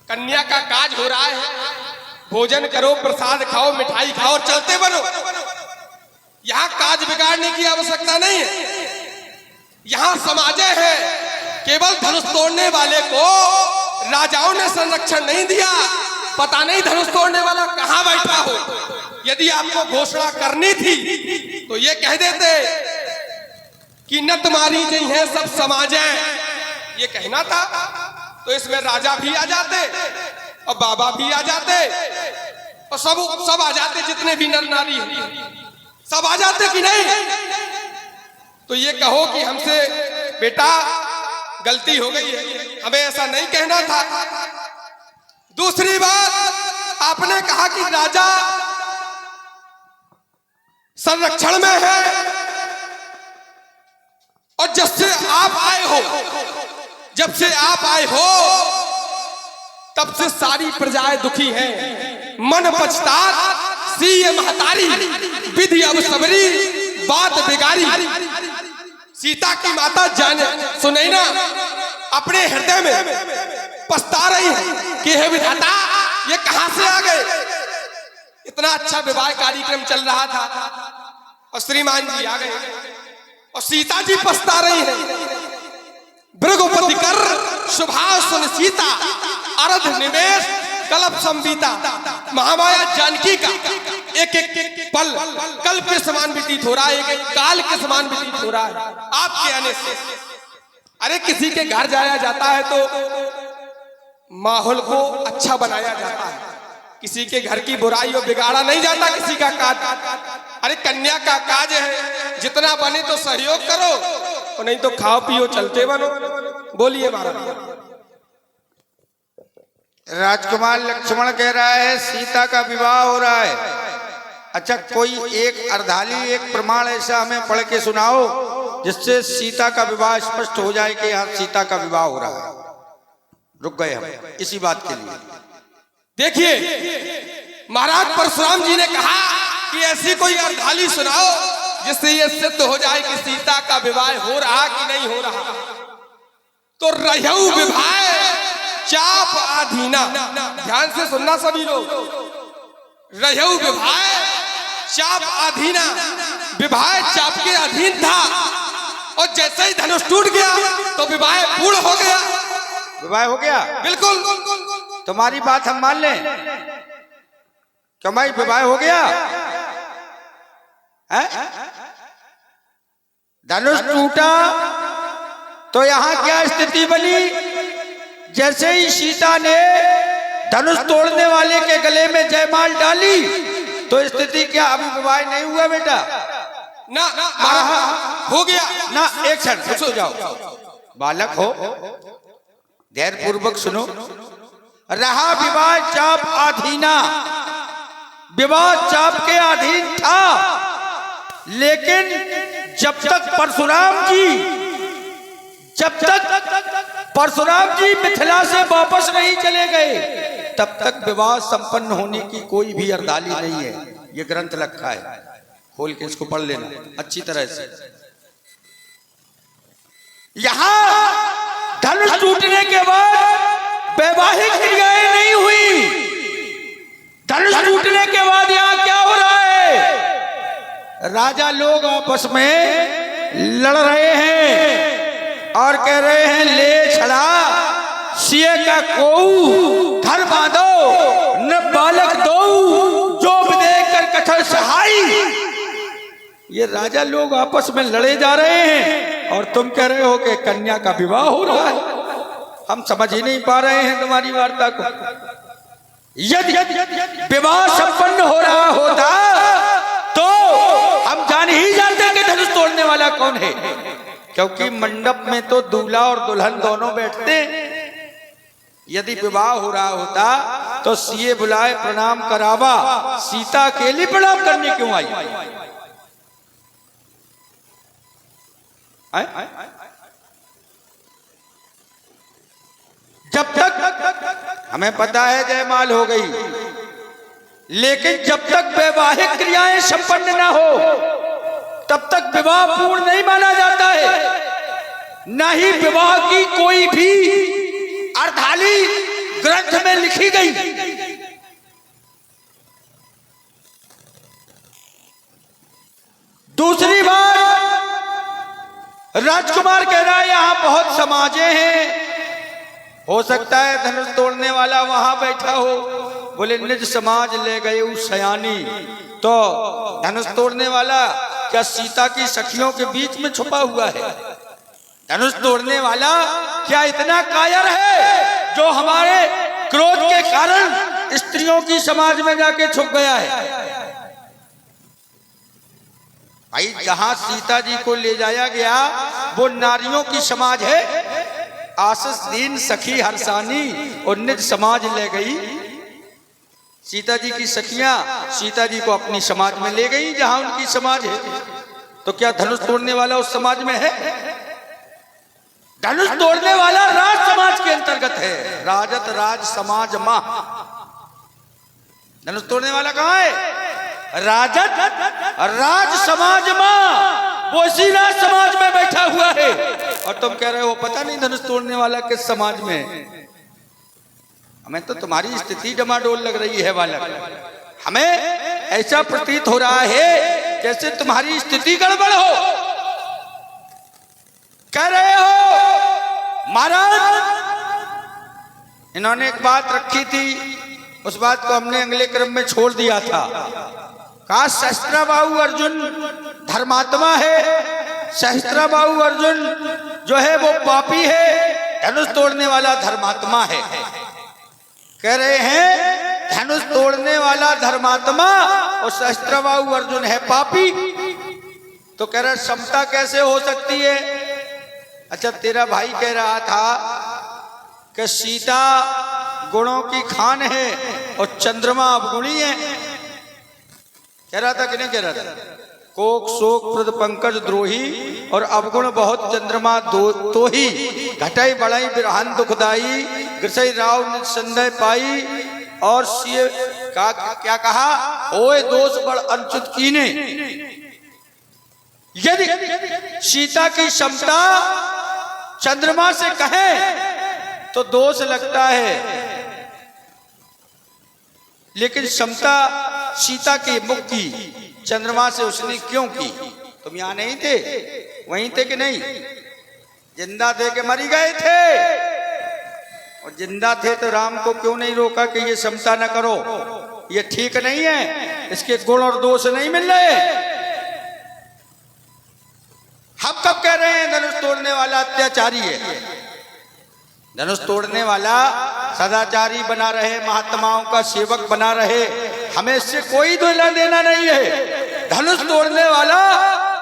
कन्या का काज हो रहा है, भोजन करो, प्रसाद खाओ, मिठाई खाओ और चलते बनो। यहाँ काज बिगाड़ने की आवश्यकता नहीं है। यहाँ समाजे है, केवल धनुष तोड़ने वाले को राजाओं ने संरक्षण नहीं दिया। पता नहीं धनुष तोड़ने वाला कहाँ बैठा हो। यदि आपको घोषणा करनी थी तो ये कह देते कि न तुम्हारी नहीं है सब समाजे, ये कहना था। तो इसमें राजा भी आ जाते और बाबा भी आ जाते और सब आ जाते, जितने भी नर नारी सब आ जाते कि नहीं। तो ये कहो कि हमसे बेटा गलती हो गई है, हमें ऐसा नहीं कहना था। दूसरी बात, आपने कहा कि राजा संरक्षण में है, और जब से आप आए हो तब से सारी प्रजाएं दुखी हैं। मन पछतात सीए महतारी, विधि अब सबरी बात बिगाड़ी। सीता की माता जाने सुने ना, अपने हृदय में पछता रही है कि हे विधाता, ये कहां से आ गए। इतना अच्छा विवाह कार्यक्रम चल रहा था और श्रीमान जी आ गए और सीता जी पछता रही है। भृगुपति कर सुभाष सुन सीता, अर्ध निवेश कल्प संबीता। महामाया जानकी का एक एक पल कल्प के समान व्यतीत हो रहा है, एक एक काल के समान व्यतीत हो रहा है आपके आने से। अरे किसी के घर जाया जाता है तो माहौल को अच्छा बनाया जाता है, किसी के घर की बुराई और बिगाड़ा नहीं जाता किसी का काज। अरे कन्या का काज है, जितना बने तो सहयोग करो और नहीं तो खाओ पियो चलते बनो। बोलिए महाराज। राजकुमार लक्ष्मण कह रहा है सीता का विवाह हो रहा है। अच्छा, कोई एक अर्धाली एक प्रमाण ऐसा हमें पढ़ के सुनाओ जिससे सीता का विवाह स्पष्ट हो जाए कि यहाँ सीता का विवाह हो रहा है। रुक गए हम इसी बात के लिए। देखिए महाराज परशुराम जी ने कहा कि ऐसी कोई अर्धाली सुनाओ जिससे ये सिद्ध हो जाए कि सीता का विवाह हो रहा कि नहीं हो रहा। तो रहु विवाह चाप आधीना। ध्यान से सुनना सभी लोग। रहु विवाह चाप अधीना, विवाह चाप के अधीन था और जैसे ही धनुष टूट गया तो विवाह पूर्ण हो गया। विवाह हो गया? बिल्कुल। तुम्हारी बात हम मान लें? क्यों भाई, विवाह हो गया है? धनुष टूटा तो यहाँ क्या स्थिति बनी? जैसे ही सीता ने धनुष तोड़ने वाले के गले में जयमाल डाली तो स्थिति क्या? अभी विवाह नहीं हुआ बेटा? ना हो गया ना। एक क्षण रुक जाओ, बालक हो, धैर्य पूर्वक सुनो। रहा विवाह चाप अधीना, विवाह चाप के अधीन था, लेकिन जब तक परशुराम जी मिथिला से वापस नहीं चले गए तब तक विवाह संपन्न होने की कोई भी अर्धाली नहीं है। ये ग्रंथ रखा है, खोल के इसको पढ़ लेना अच्छी तरह से। यहां धनुष टूटने के बाद वैवाहिक क्रियाएं नहीं हुई। धनुष टूटने के बाद यहां क्या हो रहा है? राजा लोग आपस में लड़ रहे हैं और कह रहे हैं, ले छड़ा सिए का कोऊ, धर बांधो न बालक दो, जो विदेह कर कठोर सहाई। ये राजा लोग आपस में लड़े जा रहे हैं और तुम कह रहे हो कि कन्या का विवाह हो रहा है। हम समझ ही नहीं पा रहे हैं तुम्हारी वार्ता को। यदि विवाह संपन्न हो रहा होता तो हम जान ही जानते कि धनुष तोड़ने वाला कौन है, क्योंकि मंडप में तो दूल्हा और दुल्हन दोनों बैठते। यदि विवाह हो रहा होता तो सीए बुलाए प्रणाम करावा, सीता अकेली प्रणाम करने क्यों आई? जब तक हमें पता है जयमाल हो गई, लेकिन जब तक वैवाहिक क्रियाएं संपन्न ना हो तब तक विवाह पूर्ण नहीं माना जाता है। न ही विवाह की कोई भी अर्धाली ग्रंथ में लिखी गई। दूसरी बात, राजकुमार कह रहा है यहां बहुत समाजें हैं, हो सकता है धनुष तोड़ने वाला वहां बैठा हो। बोले निज समाज ले गए उस सयानी, तो धनुष तोड़ने वाला क्या सीता की सखियों के बीच में छुपा हुआ है? धनुष तोड़ने वाला क्या इतना कायर है जो हमारे क्रोध के कारण स्त्रियों की समाज में जाके छुप गया है? भाई जहां सीता जी को ले जाया गया वो नारियों की समाज है। आशीष दीन सखी हरसानी और निज समाज ले गई। सीता जी की सखियां सीता जी को अपनी समाज में ले गई जहां उनकी समाज है। तो क्या धनुष तोड़ने वाला उस समाज में है? धनुष तोड़ने वाला राज समाज के अंतर्गत है, राजत राज समाज मां। धनुष तोड़ने वाला कहां है? राजत राज समाज मां, वो इसी राज समाज में बैठा हुआ है। और तुम कह रहे हो पता नहीं धनुष तोड़ने वाला किस समाज में है। हमें तो तुम्हारी स्थिति डमाडोल लग रही है बालक। हमें ऐसा प्रतीत हो रहा है जैसे तुम्हारी स्थिति गड़बड़ हो। कह रहे हो महाराज, इन्होंने एक बात रखी थी, उस बात को हमने अगले क्रम में छोड़ दिया था। कहा सहस्त्रबाहु अर्जुन धर्मात्मा है, सहस्त्रबाहु अर्जुन जो है वो पापी है, धनुष तोड़ने वाला धर्मात्मा है। कह रहे हैं धनुष तोड़ने वाला धर्मात्मा और सहस्त्रबाहु अर्जुन है पापी। तो कह रहे समता कैसे हो सकती है? अच्छा, तेरा भाई कह रहा था कि सीता गुणों की खान है और चंद्रमा अवगुणी है। कह रहा था कि नहीं कह रहा था? कोक शोक प्रद पंकज द्रोही और अवगुण बहुत चंद्रमा तो ही, घटाई बढ़ाई बिरहन दुखदाई, ग्रसई राव निसंदेह पाई। और सीए का क्या कहा? ओए दोष बड़ अनुचित कीने। यदि सीता की क्षमता चंद्रमा से कहे तो दोष लगता है, लेकिन समता सीता के मुख की चंद्रमा से उसने क्यों की? तुम यहां नहीं थे? वहीं थे कि नहीं? जिंदा थे कि मरी गए थे? और जिंदा थे तो राम को क्यों नहीं रोका कि ये समता न करो, ये ठीक नहीं है, इसके गुण और दोष नहीं मिल रहे? हम कब कह रहे हैं धनुष तोड़ने वाला अत्याचारी है? धनुष तोड़ने वाला सदाचारी बना रहे, महात्माओं का सेवक बना रहे, हमें इससे कोई लेना देना नहीं है। धनुष तोड़ने वाला,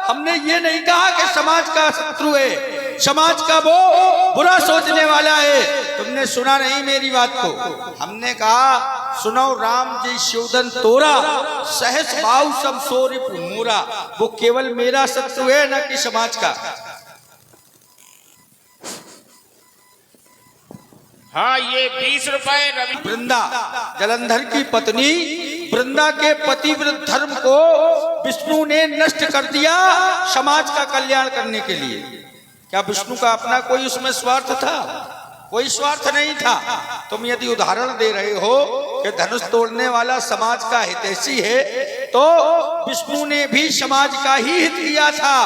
हमने ये नहीं कहा कि समाज का शत्रु है, समाज का वो बुरा सोचने वाला है। तुमने सुना नहीं मेरी बात को? हमने कहा सुनो, राम जी शोधन तोरा सहस भाव समसोरिप मूरा। वो केवल मेरा शत्रु है, न कि समाज का। हाँ, ये 20 रुपए रवि। वृंदा जलंधर की पत्नी, वृंदा के पतिव्रत धर्म को विष्णु ने नष्ट कर दिया समाज का कल्याण करने के लिए। क्या विष्णु का अपना कोई उसमें स्वार्थ था? कोई स्वार्थ नहीं था। तुम यदि उदाहरण दे रहे हो कि धनुष तोड़ने वाला समाज का हितैषी है, तो विष्णु ने भी समाज का ही हित किया था।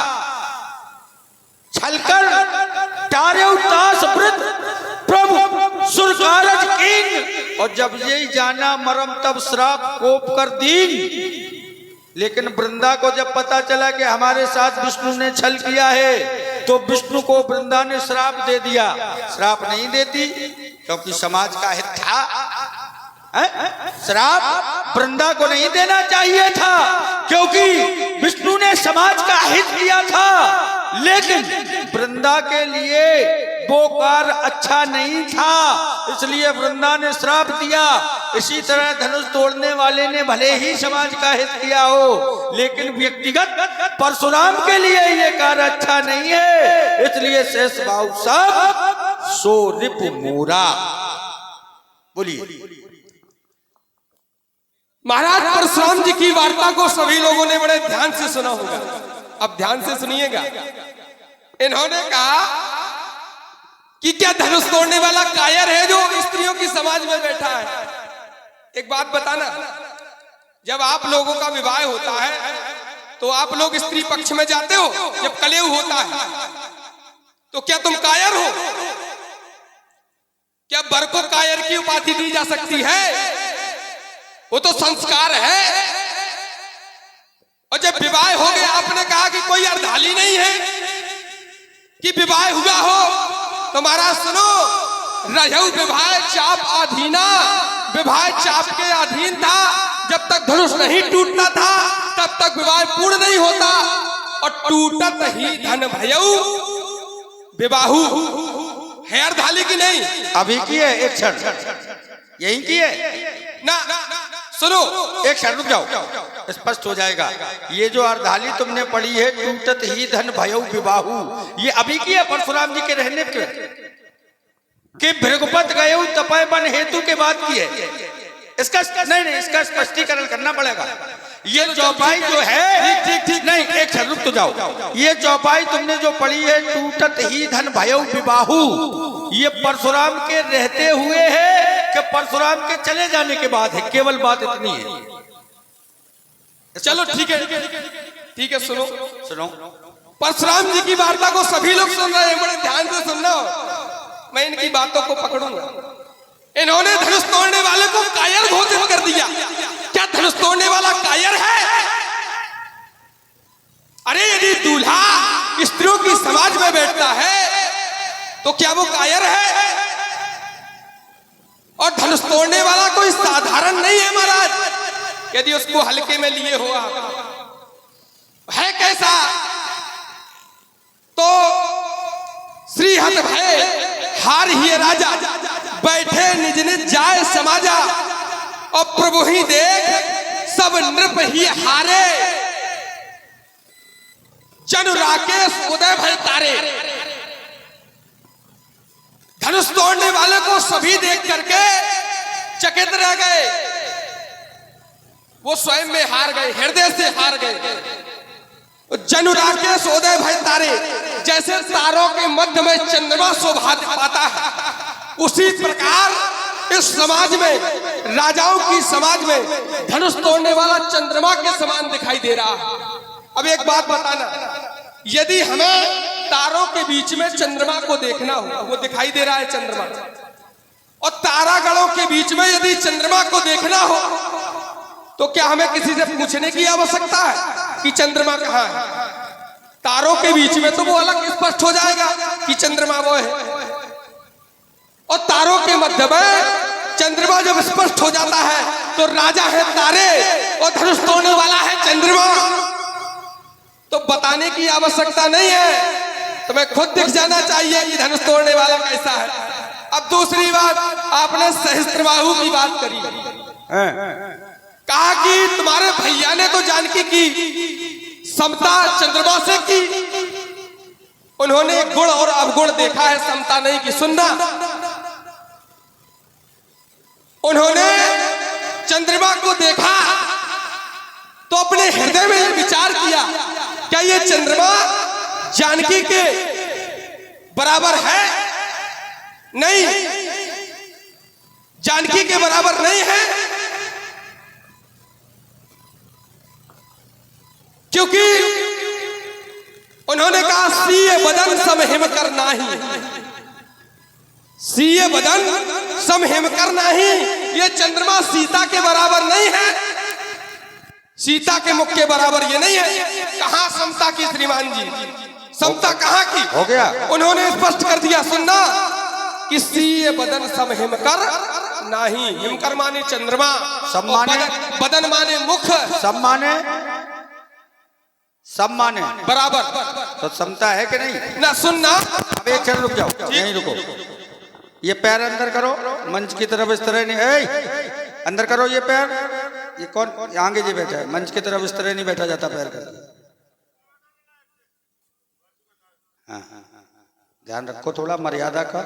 छलकर टार्यु तास वृत प्रभु सुर कारज कीन, और जब यही जाना मरम तब श्राप कोप कर दीन। लेकिन वृंदा को जब पता चला कि हमारे साथ विष्णु ने छल किया है, तो विष्णु को वृंदा ने श्राप दे दिया। श्राप नहीं देती क्योंकि समाज का हित था। श्राप वृंदा को नहीं देना चाहिए था क्योंकि विष्णु ने समाज का हित किया था, लेकिन वृंदा के लिए वो कार्य अच्छा नहीं था, इसलिए वृंदा ने श्राप दिया। इसी तरह धनुष तोड़ने वाले ने भले ही समाज का हित किया हो, लेकिन व्यक्तिगत परशुराम के लिए ये कार्य अच्छा नहीं है, इसलिए शेष भाव सब सो रिप मूरा। बोलिए। महाराज परशुराम जी की वार्ता को सभी लोगों ने बड़े ध्यान से सुना होगा। अब ध्यान से सुनिएगा। इन्होंने कहा कि क्या धनुष तोड़ने वाला कायर है जो स्त्रियों की समाज में बैठा है? एक बात बताना, जब आप लोगों का विवाह होता है तो आप लोग स्त्री पक्ष में जाते हो, जब कलेव होता है तो क्या तुम कायर हो? क्या वर को कायर की उपाधि दी जा सकती है? वो तो संस्कार है। और जब विवाह हो गया, आपने कहा कि कोई अर्धाली नहीं है कि विवाह हुआ हो तो महाराज सुनो, रहु विवाह चाप अधीना, विवाह चाप के अधीन था। जब तक धनुष नहीं टूटता था तब तक विवाह पूर्ण नहीं होता, और टूटत ही धन भयऊ विवाहु है। अर्धाली की नहीं, अभी की है, एक क्षण यही की है ना। सुनो, एक क्षण रुक जाओ, स्पष्ट हो जाएगा। ये जो अर्धाली तुमने पढ़ी है, टूटत ही धन भयऊ विवाहु, ये अभी की है परशुराम जी के रहने के भृगुपत गए तपय बन हेतु के बाद की है। इसका नहीं, इसका स्पष्टीकरण करना पड़ेगा। ये चौपाई जो है, ठीक नहीं, एक क्षण रुक तो जाओ। ये चौपाई तुमने जो पढ़ी है, टूटत ही धन भयऊ विवाहु, ये परशुराम के रहते हुए है कि परशुराम के चले जाने के बाद है? केवल बात इतनी है। चलो ठीक है, सुनो। परशुराम जी की वार्ता को सभी लोग सुन रहे हैं, बड़े ध्यान से सुनना। मैं इनकी बातों को पकड़ूंगा। इन्होंने धनुष तोड़ने वाले को कायर घोषित कर दिया। क्या धनुष तोड़ने वाला कायर है? अरे यदि दूल्हा स्त्रियों की समाज में बैठता है तो क्या वो कायर है? और धनुष तोड़ने वाला कोई साधारण नहीं है महाराज। यदि उसको हल्के में लिए हो आप, है कैसा? तो श्री हत भय हार ही राजा, बैठे निज निज जाय समाजा, और प्रभु ही देख सब नृप ही हारे, जनु राकेश उदय भय तारे। धनुष तोड़ने वाले को सभी देख करके चकित रह गए। वो स्वयं में हार गए, हृदय से हार गए। जनु राकेश उदय भय तारे, जैसे तारों के मध्य में चंद्रमा शोभा पाता है, उसी प्रकार इस समाज में, राजाओं की समाज में धनुष तोड़ने वाला चंद्रमा के समान दिखाई दे रहा है। अब एक बात बताना, यदि हमें तारों के बीच में चंद्रमा को देखना हो, वो दिखाई दे रहा है चंद्रमा, और तारागणों के बीच में यदि चंद्रमा को देखना हो तो क्या हमें किसी से पूछने की आवश्यकता है कि चंद्रमा कहाँ है? तारों के बीच में तो वो अलग स्पष्ट हो जाएगा कि चंद्रमा वो है, और तारों के मध्य में चंद्रमा जब स्पष्ट हो जाता है तो राजा है तारे और धनुष तोड़ने वाला है चंद्रमा, तो बताने की आवश्यकता नहीं है, तुम्हें खुद दिख जाना चाहिए कि धनुष तोड़ने वाला कैसा है। अब दूसरी बात, आपने सहस्त्रबाहु की बात करी, कहा कि तुम्हारे भैया ने तो जानकी की समता चंद्रमा से की, उन्होंने गुण और अवगुण देखा है, समता नहीं की। सुनना, उन्होंने चंद्रमा को देखा तो अपने हृदय में विचार किया, क्या ये चंद्रमा जानकी के बराबर है? नहीं, जानकी के बराबर नहीं है, क्योंकि उन्होंने कहा सीय बदन सम हिम कर नाही, सीय बदन सम हिम कर नाही, ये चंद्रमा सीता के बराबर नहीं है, सीता के मुख के बराबर ये नहीं है। कहां समता की श्रीमान जी, समता कहां की? हो गया, उन्होंने स्पष्ट कर दिया। सुनना, कि सीय बदन सम हिम कर नाही, हिमकर माने चंद्रमा, सम माने बदन माने मुख, सब माने, सब माने बराबर, तो समता है कि नहीं? ना सुनना, अब एक क्षण रुक जाओ, यहीं रुको, ये पैर अंदर करो, मंच की तरफ इस तरह नहीं, अंदर करो ये पैर, ये कौन आगे जी बैठा है? मंच की तरफ इस तरह नहीं बैठा जाता पैर का। हाँ, ध्यान रखो थोड़ा मर्यादा का,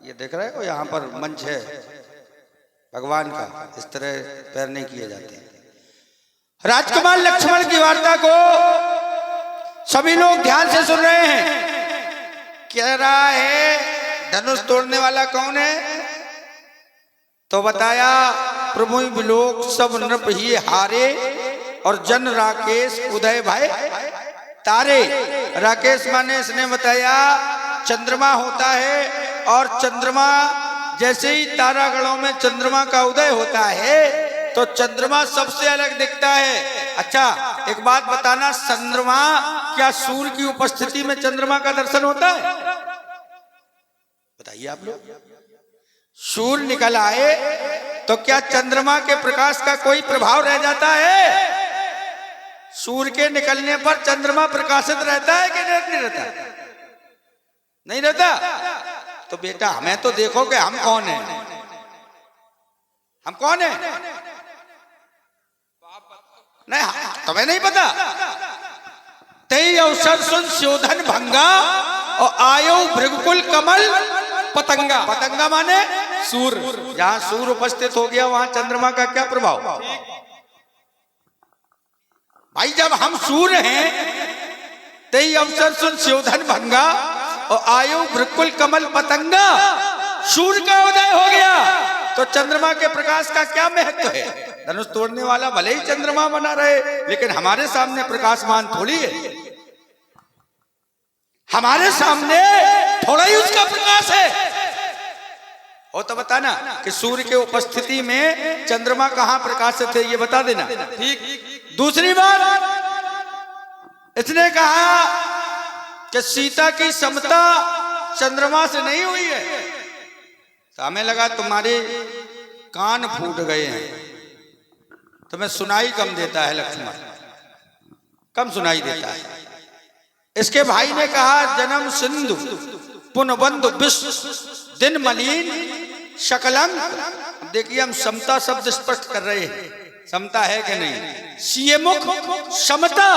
ये देख रहे हो यहाँ पर मंच है भगवान का, इस तरह पैर नहीं किए जाते। राजकुमार लक्ष्मण की वार्ता को सभी लोग ध्यान से सुन रहे हैं। कह रहा है धनुष तोड़ने वाला कौन है? तो बताया प्रभु विलोक सब नृप ही हारे, और जन राकेश उदय भाई तारे। राकेश माने इसने बताया चंद्रमा होता है, और चंद्रमा जैसे ही तारागणों में चंद्रमा का उदय होता है तो चंद्रमा सबसे अलग दिखता है। अच्छा एक बात बताना, चंद्रमा क्या सूर्य की उपस्थिति में चंद्रमा का दर्शन होता है? बताइए आप लोग। सूर्य निकल आए तो क्या चंद्रमा के प्रकाश का कोई प्रभाव रह जाता है? सूर्य के निकलने पर चंद्रमा प्रकाशित रहता है कि नहीं रहता? नहीं रहता। तो बेटा हमें तो देखो कि हम कौन हैं, हम कौन हैं? नहीं तुम्हें नहीं पता। तेई अवसर सुन शोधन भंगा, और आयो भृगुकुल कमल पतंगा। पतंगा माने सूर्य, जहां सूर्य उपस्थित हो गया वहां चंद्रमा का क्या प्रभाव? भाई जब हम सूर्य हैं, तेई अवसर सुन शोधन भंगा, और आयु भृकुल कमल पतंगा, सूर्य का उदय हो गया तो चंद्रमा के प्रकाश का क्या महत्व है? धनुष तोड़ने वाला भले ही चंद्रमा बना रहे, लेकिन हमारे सामने प्रकाशमान थोड़ी है, हमारे सामने थोड़ा ही उसका प्रकाश है। हो तो बताना कि सूर्य के उपस्थिति में चंद्रमा कहां प्रकाशित है, ये बता देना। ठीक। दूसरी बात इसने कहा कि सीता की समता चंद्रमा से नहीं हुई है। तो हमें लगा तुम्हारे कान फूट गए हैं, तुम्हें सुनाई कम देता है, लक्ष्मण कम सुनाई देता है। इसके भाई ने कहा जन्म सिंधु पुनबंधु विश्व दिन मलिन शकलंक। देखिए हम समता शब्द स्पष्ट कर रहे हैं, समता है कि नहीं? सीए मुख समता,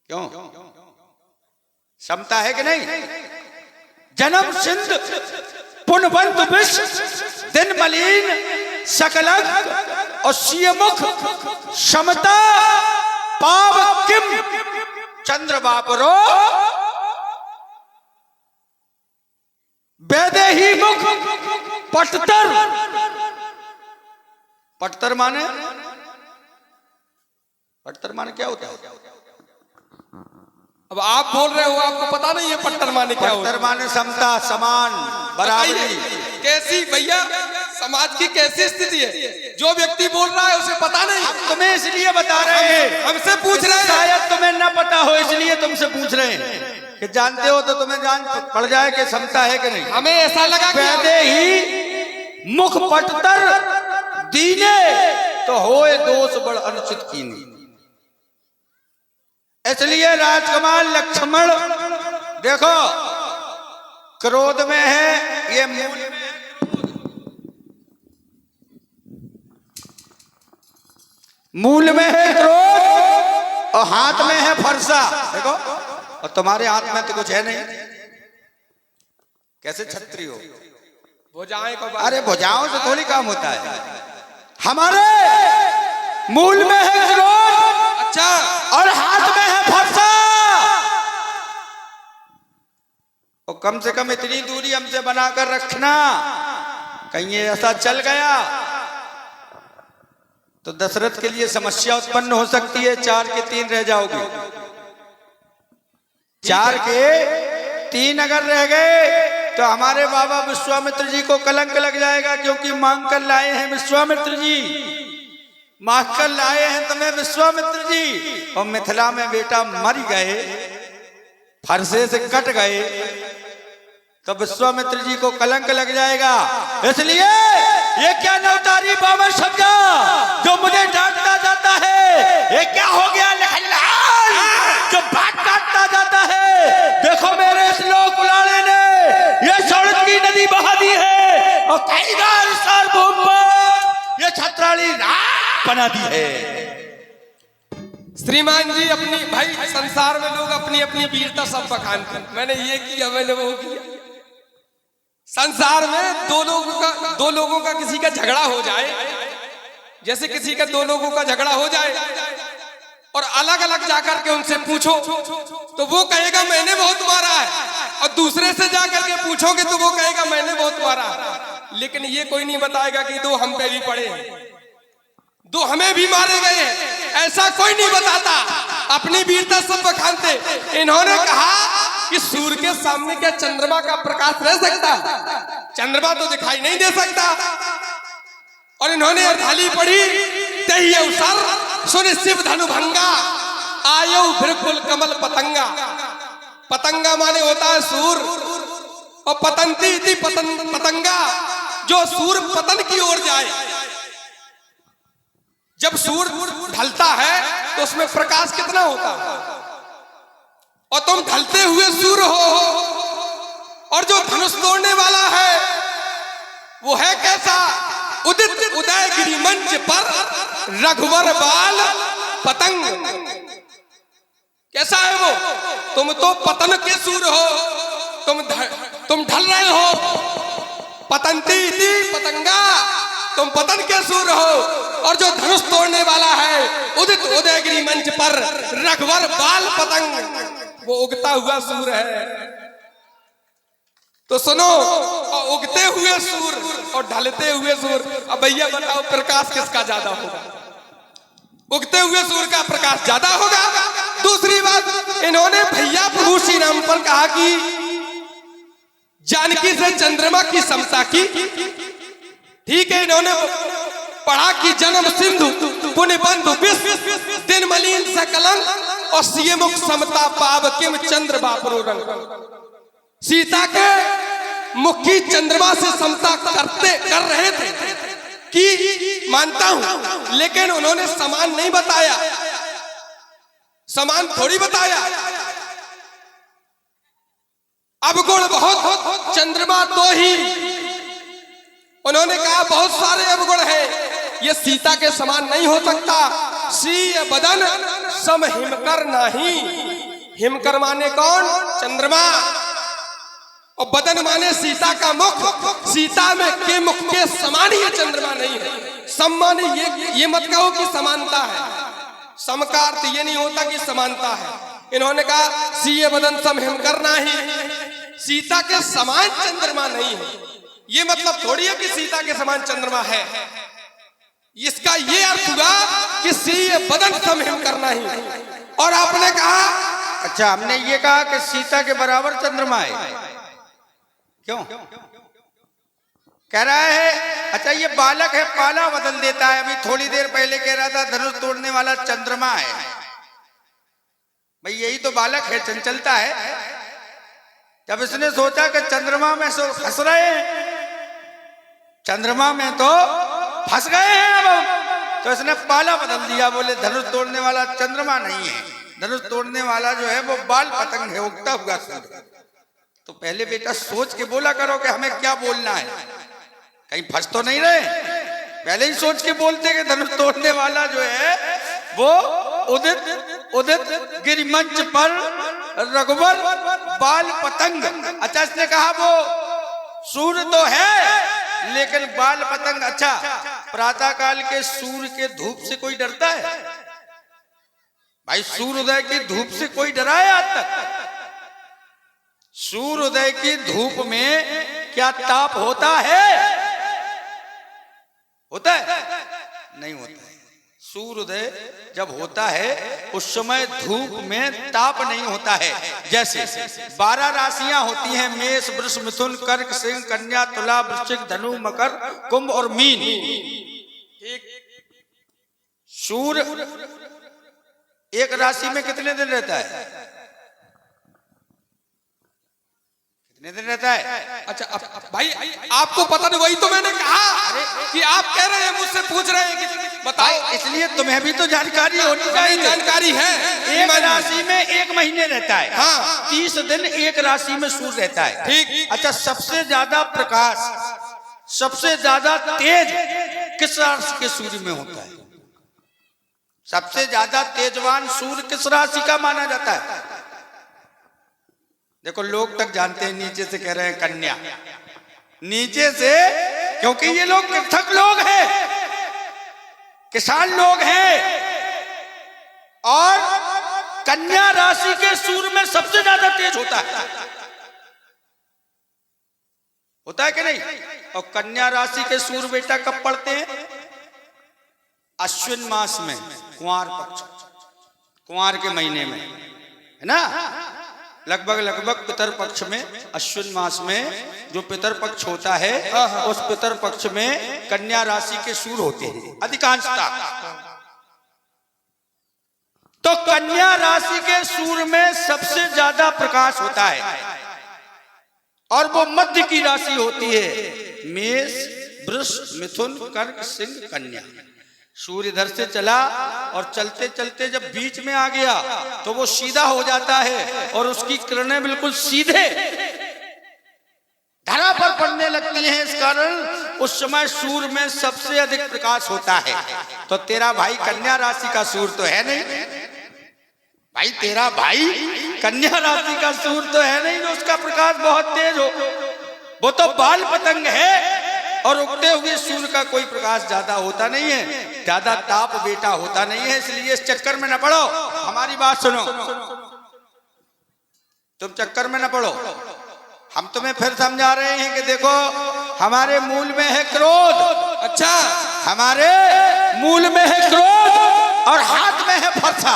क्यों समता है कि नहीं? जन्म सिंधु पुनबंधु विश्व दिन मलिन शकलंक, और सीए मुख समता पाव किम चंद्र बापरो। मुख पटतर। पटतर माने, पटतर माने क्या होता है? अब आप बोल रहे हो, आपको पता नहीं है पट्टर माने क्या होता है? पटतर माने समता, समान, बराबरी। कैसी भैया समाज की कैसी स्थिति है? जो व्यक्ति बोल रहा है उसे पता नहीं। हम तुम्हें इसलिए बता रहे हैं, हमसे पूछ रहे हैं। शायद तुम्हें न पता हो इसलिए तुमसे पूछ रहे हैं कि जानते हो तो तुम्हें जान पड़ जाए कि समता है कि नहीं। हमें ऐसा लगा पैदे ही मुख पटतर दीने तो होए दोष बड़ अनुचित कीनी। इसलिए राजकुमार लक्ष्मण देखो क्रोध में है, ये मूल में है क्रोध और हाथ में है फरसा। देखो, और तुम्हारे हाथ में तो कुछ है नहीं, कैसे छत्री हो? भुजाएं को अरे भुजाओं से थोड़ी काम होता है। हमारे मूल में है क्रोध, अच्छा, और हाथ में है फरसा। और कम से कम इतनी दूरी हमसे बनाकर रखना, कहीं ये ऐसा चल गया तो दशरथ के लिए समस्या उत्पन्न हो सकती है। 4 के 3 रह जाओगे, 4 के 3 अगर रह गए तो हमारे बाबा विश्वामित्र जी को कलंक लग जाएगा, क्योंकि मांग कर लाए हैं विश्वामित्र जी, मांग कर लाए हैं तुम्हें विश्वामित्र जी। और मिथिला में बेटा मर गए, फरसे से कट गए तो विश्वामित्र जी को कलंक लग जाएगा। इसलिए ये क्या नवतारी बाबा समझा जो मुझे डांटता जाता है? ये क्या हो गया लखनलाल जो बात काटता जाता है? देखो मेरे इस लोक कुलाड़े ने ये सौरठ की नदी बहा दी है और कई बार सार्वभौम पर ये छत्राली रात बना दी है। श्रीमान जी, अपनी भाई संसार में लोग अपनी अपनी वीरता सब बखानते हैं। मैंने ये किया, मैंने वो किया। संसार में दो लोगों का किसी का झगड़ा हो जाए, जैसे किसी का 2 लोगों का झगड़ा हो जाए और अलग अलग जाकर के उनसे पूछो तो वो कहेगा मैंने बहुत मारा है, और दूसरे से जाकर के पूछोगे तो वो कहेगा मैंने बहुत मारा है। लेकिन ये कोई नहीं बताएगा कि 2 हम पे भी पड़े हैं, 2 हमें भी मारे गए हैं, ऐसा कोई नहीं बताता। अपनी वीरता सब बखानते। इन्होंने कहा कि सूर्य के सामने क्या चंद्रमा का प्रकाश रह सकता है? चंद्रमा तो दिखाई नहीं दे सकता। और इन्होंने अर्धाली पढ़ी, तही अवसर सुन शिव धनुभंगा आयो बिल्कुल कमल पतंगा। पतंगा माने होता है सूर्य, और पतंती थी पतंगा, जो सूर्य पतन की ओर जाए। जब सूर्य ढलता है तो उसमें प्रकाश कितना होता है, और तुम ढलते हुए सूर्य हो। और जो धनुष तोड़ने वाला है वो है कैसा? उदित उदयगिरी मंच पर रघुवर बाल पतंग। कैसा है वो? तुम तो पतन के सूर्य हो, तुम ढल रहे हो। पतंती थी पतंगा, तुम पतन के सूर्य हो। और जो धनुष तोड़ने वाला है उदित उदयगिरी मंच पर रघुवर बाल पतंग, वो उगता हुआ सूर्य है। तो सुनो, और उगते हुए सूर्य और ढलते हुए सूर्य, अब भैया बताओ प्रकाश किसका ज्यादा होगा? उगते हुए सूर्य का प्रकाश ज्यादा होगा। दूसरी बात, इन्होंने भैया प्रभु श्री राम पर कहा कि जानकी से चंद्रमा की समता की। ठीक है, इन्होंने पढ़ा कि जन्म सिंधु पुण्य बंधु विश्व दिन मलिन सकलंक और सीए मुख समता पाव किम चंद्र बापरो रंग। सीता के मुख की चंद्रमा से समता कर रहे थे कि मानता हूं, लेकिन उन्होंने समान नहीं बताया, समान थोड़ी बताया। अवगुण बहुत चंद्रमा तो ही, उन्होंने कहा बहुत सारे अवगुण हैं, ये सीता के समान नहीं हो सकता। श्री बदन सम हिमकर नहीं। हिमकर माने कौन? चंद्रमा। और बदन माने सीता का मुख। सीता में के मुख के समान ही चंद्रमा नहीं है। सम माने ये मत कहो कि समानता है, सम का अर्थ ये नहीं होता कि समानता है। इन्होंने कहा सीए बदन सम हिमकर नहीं, सीता के समान चंद्रमा नहीं है। ये मतलब थोड़ी है कि सीता के समान चंद्रमा है। इसका ये अर्थ हुआ कि श्री बदन समहिम करना ही। और आपने कहा, अच्छा, हमने ये कहा कि सीता के बराबर चंद्रमा है, क्यों कह रहा है? अच्छा, ये बालक है, पाला बदल देता है। अभी थोड़ी देर पहले कह रहा था धनुष तोड़ने वाला चंद्रमा है। भाई यही तो बालक है, चंचलता है। जब इसने सोचा कि चंद्रमा में सो फंस रहे हैं, चंद्रमा में तो फंस गए हैं अब हम, तो इसने पाला बदल दिया। बोले धनुष तोड़ने वाला चंद्रमा नहीं है, धनुष तोड़ने वाला जो है वो बाल पतंग है, उगता हुआ सूरज। तो पहले बेटा सोच के बोला करो कि हमें क्या बोलना है, कहीं फंस तो नहीं रहे। पहले ही सोच के बोलते कि धनुष तोड़ने वाला जो है वो उदित उदित गिरिमंच पर रघुवर बाल पतंग। अच्छा, इसने कहा वो सूर्य तो है लेकिन बाल पतंग। अच्छा, प्रातः काल के सूर्य के धूप से कोई डरता है? भाई सूर्योदय की धूप से कोई डरा है आज तक? सूर्योदय की धूप में क्या ताप होता है? होता है? नहीं होता है। सूर्योदय जब होता है उस समय धूप में ताप नहीं होता है। जैसे 12 राशियां होती हैं, मेष वृष मिथुन कर्क सिंह कन्या तुला वृश्चिक धनु मकर कुंभ और मीन। सूर्य एक राशि में कितने दिन रहता है? कितने दिन रहता है? अच्छा भाई आपको पता नहीं, वही तो मैंने कहा कि आप कह रहे हैं, मुझसे पूछ रहे हैं कि बताओ। इसलिए तुम्हें भी तो जानकारी होनी चाहिए। जानकारी है। एक राशि में 1 महीने रहता है। हाँ। 30 दिन एक राशि में सूर्य रहता है। ठीक। अच्छा, सबसे ज्यादा प्रकाश, सबसे ज्यादा तेज किस राशि के सूर्य में होता है? सबसे ज्यादा तेजवान सूर्य किस राशि का माना जाता है? देखो, लोग तक जानते हैं, नीचे से कह रहे हैं कन्या, नीचे से, क्योंकि ये लोग पृथक लोग हैं, किसान लोग हैं। और कन्या राशि के सूर्य में सबसे ज्यादा तेज होता है। होता है कि नहीं? और कन्या राशि के सूर्य बेटा कब पड़ते हैं? अश्विन मास में, कुंवार पक्ष, कुंवार के महीने में, है ना? लगभग पितर पक्ष में, अश्विन मास में जो पितर पक्ष होता है, उस पितर पक्ष में कन्या राशि के सूर्य होते हैं अधिकांशता। तो कन्या राशि के सूर्य में सबसे ज्यादा प्रकाश होता है और वो मध्य की राशि होती है, मेष वृष मिथुन कर्क सिंह कन्या। सूर्य इधर से चला और चलते चलते जब बीच में आ गया तो वो सीधा हो जाता है और उसकी किरणें बिल्कुल सीधे धरा पर पड़ने लगती हैं। इस कारण उस समय सूर्य में सबसे अधिक प्रकाश होता है। तो तेरा भाई कन्या राशि का सूर्य तो है नहीं भाई, तेरा भाई कन्या राशि का सूर्य तो है नहीं जो उसका प्रकाश बहुत तेज हो। वो तो बाल पतंग है और उगते हुए सूर्य का कोई प्रकाश ज्यादा होता नहीं है, ज्यादा ताप बेटा होता नहीं है। इसलिए इस चक्कर में न पड़ो। हमारी बात सुनो, तुम चक्कर में न पड़ो। हम तुम्हें फिर समझा रहे हैं कि देखो, हमारे मूल में है क्रोध। अच्छा, हमारे मूल में है क्रोध और हाथ में है फरसा।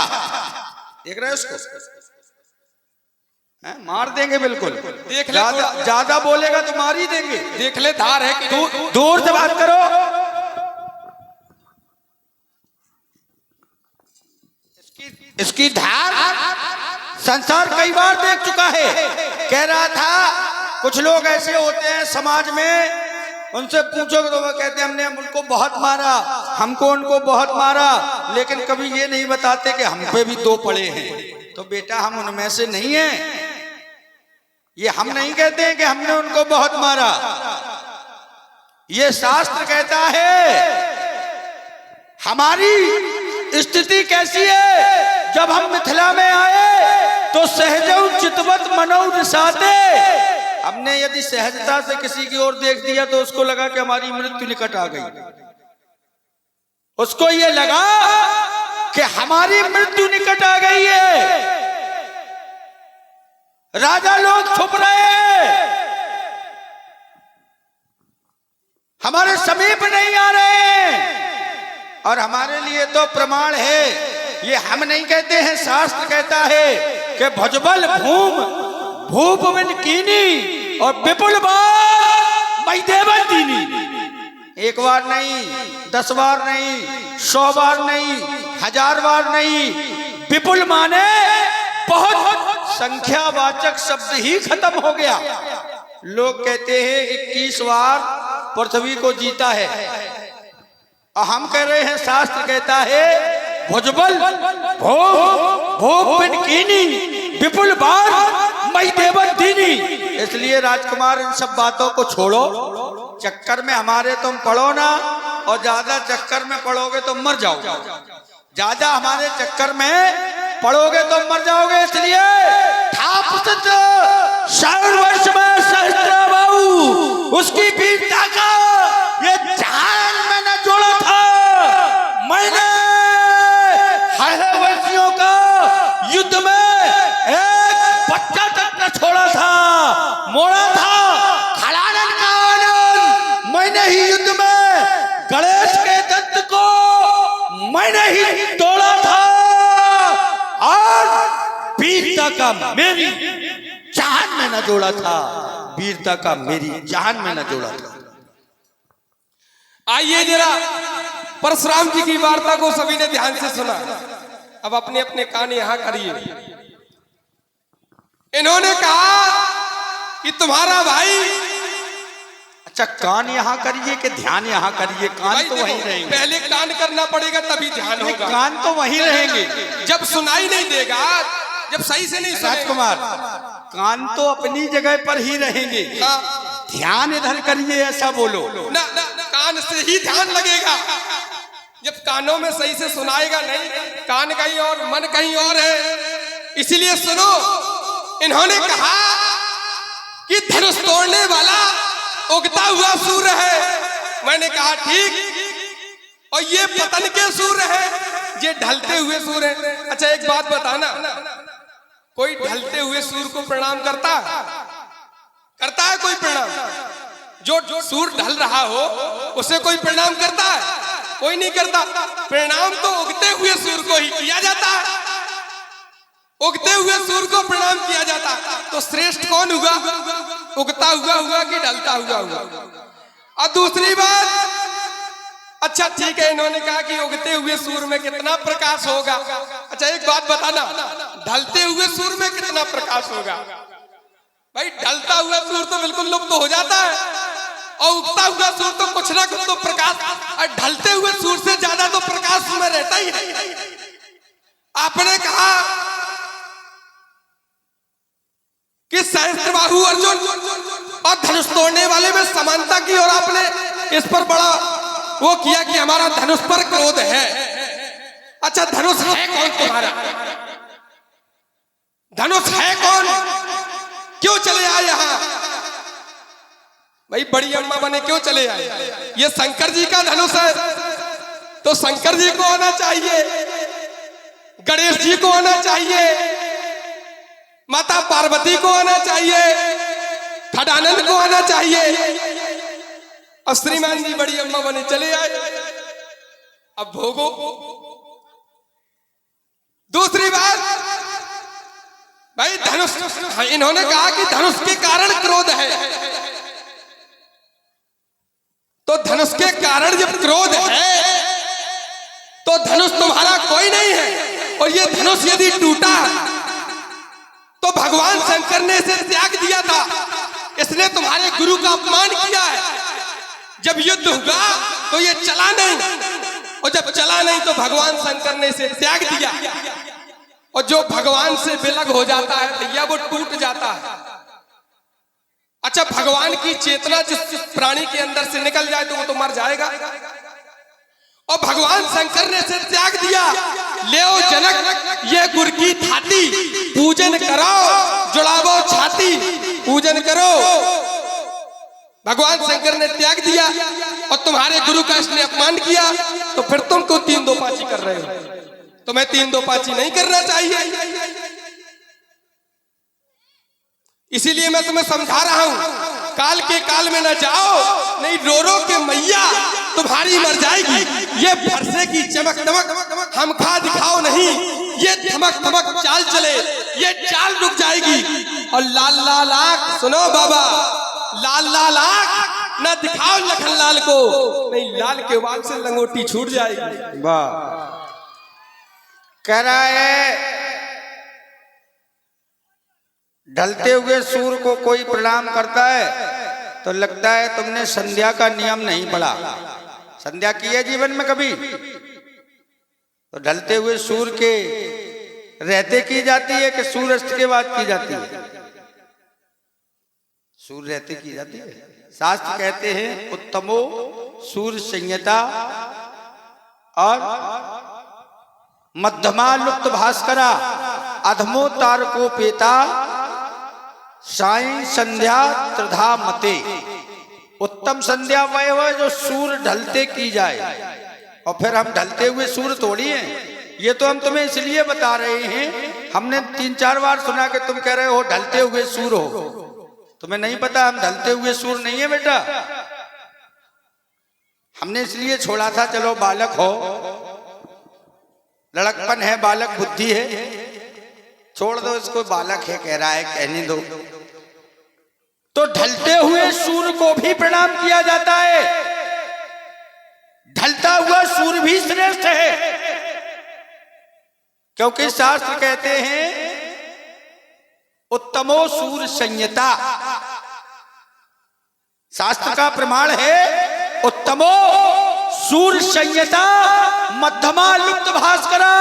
देख रहे हो उसको? मार देंगे बिल्कुल। देख ले, ज्यादा बोलेगा तो मार ही देंगे। देख ले धार है कि दूर से बात करो। इसकी धार संसार कई बार देख चुका है। कह रहा था कुछ लोग ऐसे होते हैं समाज में, उनसे पूछोगे तो वो कहते हैं हमने उनको बहुत मारा, हमको उनको बहुत मारा, लेकिन कभी ये नहीं बताते कि हम पे भी 2 पड़े हैं। तो बेटा हम उनमें से नहीं हैं। ये हम नहीं कहते हैं कि हमने उनको बहुत मारा। ये शास्त्र कहता है। हमारी स्थिति कैसी है? जब हम मिथिला में आए तो सहजौ चितवत मनौ निसाते। हमने यदि सहजता से किसी की ओर देख दिया तो उसको लगा कि हमारी मृत्यु निकट आ गई। उसको ये लगा कि हमारी मृत्यु निकट आ गई है। राजा लोग छुप रहे हैं, हमारे समीप नहीं आ रहे। और हमारे लिए तो प्रमाण है, ये हम नहीं कहते हैं, शास्त्र कहता है कि भुजबल भूम भूप बिन कीनी और विपुल बार मई देवन दीनी। एक बार नहीं, 10 बार नहीं, 100 बार नहीं, 1000 बार नहीं, विपुल माने बहुत संख्यावाचक शब्द ही खत्म हो गया। लोग कहते हैं 21 बार पृथ्वी को जीता है, और हम कह रहे हैं शास्त्र कहता है भुजबल भूप बिन कीनी विपुल बार मई देवन दीनी। इसलिए राजकुमार इन सब बातों को छोड़ो, चक्कर में हमारे तुम पड़ो ना, और ज्यादा चक्कर में पड़ोगे तो मर जाओगे। ज्यादा हमारे चक्कर में पड़ोगे तो मर जाओगे। इसलिए वर्ष में सहस्त्रबाहु उसकी वीरता का ये जहान में न जोड़ा था। मैंने वर्षियों का युद्ध में एक बच्चा तक न छोड़ा था, मोड़ा था। खड़ानन का आनंद मैंने ही युद्ध में गणेश के दंत को मैंने ही तोड़ा था, और वीरता का मेरी जहान में न जोड़ा था, वीरता का मेरी जहान में न जोड़ा था। आइए जरा परशुराम जी की वार्ता को सभी ने ध्यान से सुना। अब अपने अपने कान यहां करिए। इन्होंने कहा कि तुम्हारा भाई, अच्छा कान यहाँ करिए कि ध्यान यहाँ करिए? कान तो वहीं रहेंगे। पहले कान करना पड़ेगा तभी ध्यान होगा। कान तो वहीं रहेंगे। जब सुनाई नहीं देगा, जब सही से नहीं सुनेगा। राजकुमार कान तो अपनी जगह पर ही रहेंगे, ध्यान इधर करिए ऐसा बोलो ना, कान से ही ध्यान लगेगा। जब कानों में सही से सुनाएगा नहीं, कान कहीं और मन कहीं और है। इसीलिए सुनो, इन्होंने कहा कि धनुष तोड़ने वाला उगता हुआ सूर्य है। मैंने कहा ठीक, और ये पतन के सूर्य है, ये ढलते हुए सूर्य है। अच्छा एक बात बताना, कोई ढलते हुए सूर्य को प्रणाम करता है कोई प्रणाम? जो सूर्य ढल रहा हो उसे कोई प्रणाम करता है? कोई नहीं करता। प्रणाम तो उगते हुए सूर्य को ही किया जाता है। उगते हुए सूर्य को प्रणाम किया जाता है। तो श्रेष्ठ कौन हुआ? उगता हुआ कि ढलता हुआ? और दूसरी बात, अच्छा ठीक है, इन्होंने कहा कि उगते हुए सूर्य में कितना प्रकाश होगा। अच्छा एक बात बताना, ढलते हुए सूर्य में कितना प्रकाश होगा? भाई ढलता हुआ सूर्य तो बिल्कुल लुप्त हो जाता है, और उगता हुआ सूर्य तो कुछ ना कुछ तो प्रकाश, और ढलते हुए सूर्य से ज्यादा तो प्रकाश में रहता ही है। आपने कहा कि सहस्त्रबाहु अर्जुन और धनुष तोड़ने वाले में समानता की, और आपने इस पर बड़ा वो किया कि हमारा धनुष पर क्रोध है। अच्छा धनुष है कौन तुम्हारा? धनुष है कौन? क्यों चले आए यहां? भाई बड़ी अम्मा बने क्यों चले आए? ये शंकर जी का धनुष है, तो शंकर जी को आना चाहिए, गणेश जी को आना चाहिए, माता पार्वती को आना चाहिए, खड़ानंद को आना चाहिए। और श्रीमान जी बड़ी अम्मा बने चले आए। अब भोगो। दूसरी बात, भाई धनुष, इन्होंने कहा कि धनुष के कारण क्रोध है, तो धनुष के कारण जब क्रोध है तो धनुष तुम्हारा कोई नहीं है। और ये धनुष यदि टूटा तो भगवान शंकर ने इसे त्याग दिया था, इसने तुम्हारे गुरु का अपमान किया है। जब युद्ध हुआ तो ये चला नहीं, और जब चला नहीं तो भगवान शंकर ने इसे त्याग दिया। और जो भगवान से विलग हो जाता है भैया वो टूट जाता है। अच्छा भगवान की चेतना जिस प्राणी के अंदर से निकल जाए तो वो तो मर जाएगा, और भगवान शंकर ने इसे त्याग दिया। लेओ जनक ये गुर की थाती, पूजन करो जुड़ावो छाती, पूजन करो। भगवान शंकर ने त्याग दिया और तुम्हारे गुरु का इसने अपमान किया, तो फिर तुम क्यों 3 2 5 कर रहे हो? तुम्हें 3 2 5 नहीं करना चाहिए। इसीलिए मैं तुम्हें समझा रहा हूं, काल के काल में न जाओ, नहीं रो रो के मैया तुम्हारी मर जाएगी। ये फरसे की चमक दमक हम खा दिखाओ नहीं, ये धमक धमक चाल चले, ये चाल रुक जाएगी। और लाल लाल आंख, सुनो बाबा, लाल लाल आंख न दिखाओ लखन लाल को, नहीं लाल के वाल से लंगोटी छूट जाएगी। वाह। कह रहा है ढलते हुए सूर्य को कोई प्रणाम करता है तो लगता है तुमने संध्या का नियम नहीं पढ़ा। संध्या की है जीवन में कभी? तो ढलते हुए सूर्य के रहते की जाती है कि सूर्यास्त के बाद की जाती है? सूर्य रहते की जाती है। शास्त्र कहते हैं उत्तमो सूर्य संयता और मध्यमा लुप्त भास्करा अधमो तारको पेता साई संध्या त्रिधा मते। उत्तम संध्या वह है जो सूर्य ढलते की जाए, और फिर हम ढलते हुए सूर्य थोड़ी हैं। ये तो हम तुम्हें इसलिए बता रहे हैं, हमने 3-4 बार सुना कि तुम कह रहे हो ढलते हुए सूर्य हो। तुम्हें नहीं पता हम ढलते हुए सूर्य नहीं है बेटा। हमने इसलिए छोड़ा था, चलो बालक हो, लड़कपन है, बालक बुद्धि है, छोड़ दो इसको, बालक है कह रहा है, कहने दो। तो ढलते हुए सूर्य को भी प्रणाम किया जाता है। ढलता हुआ सूर्य भी श्रेष्ठ है, क्योंकि शास्त्र कहते हैं उत्तमो सूर्य संयता। शास्त्र का प्रमाण है उत्तमो सूर्य संयता मध्यमा लुप्त भास्करा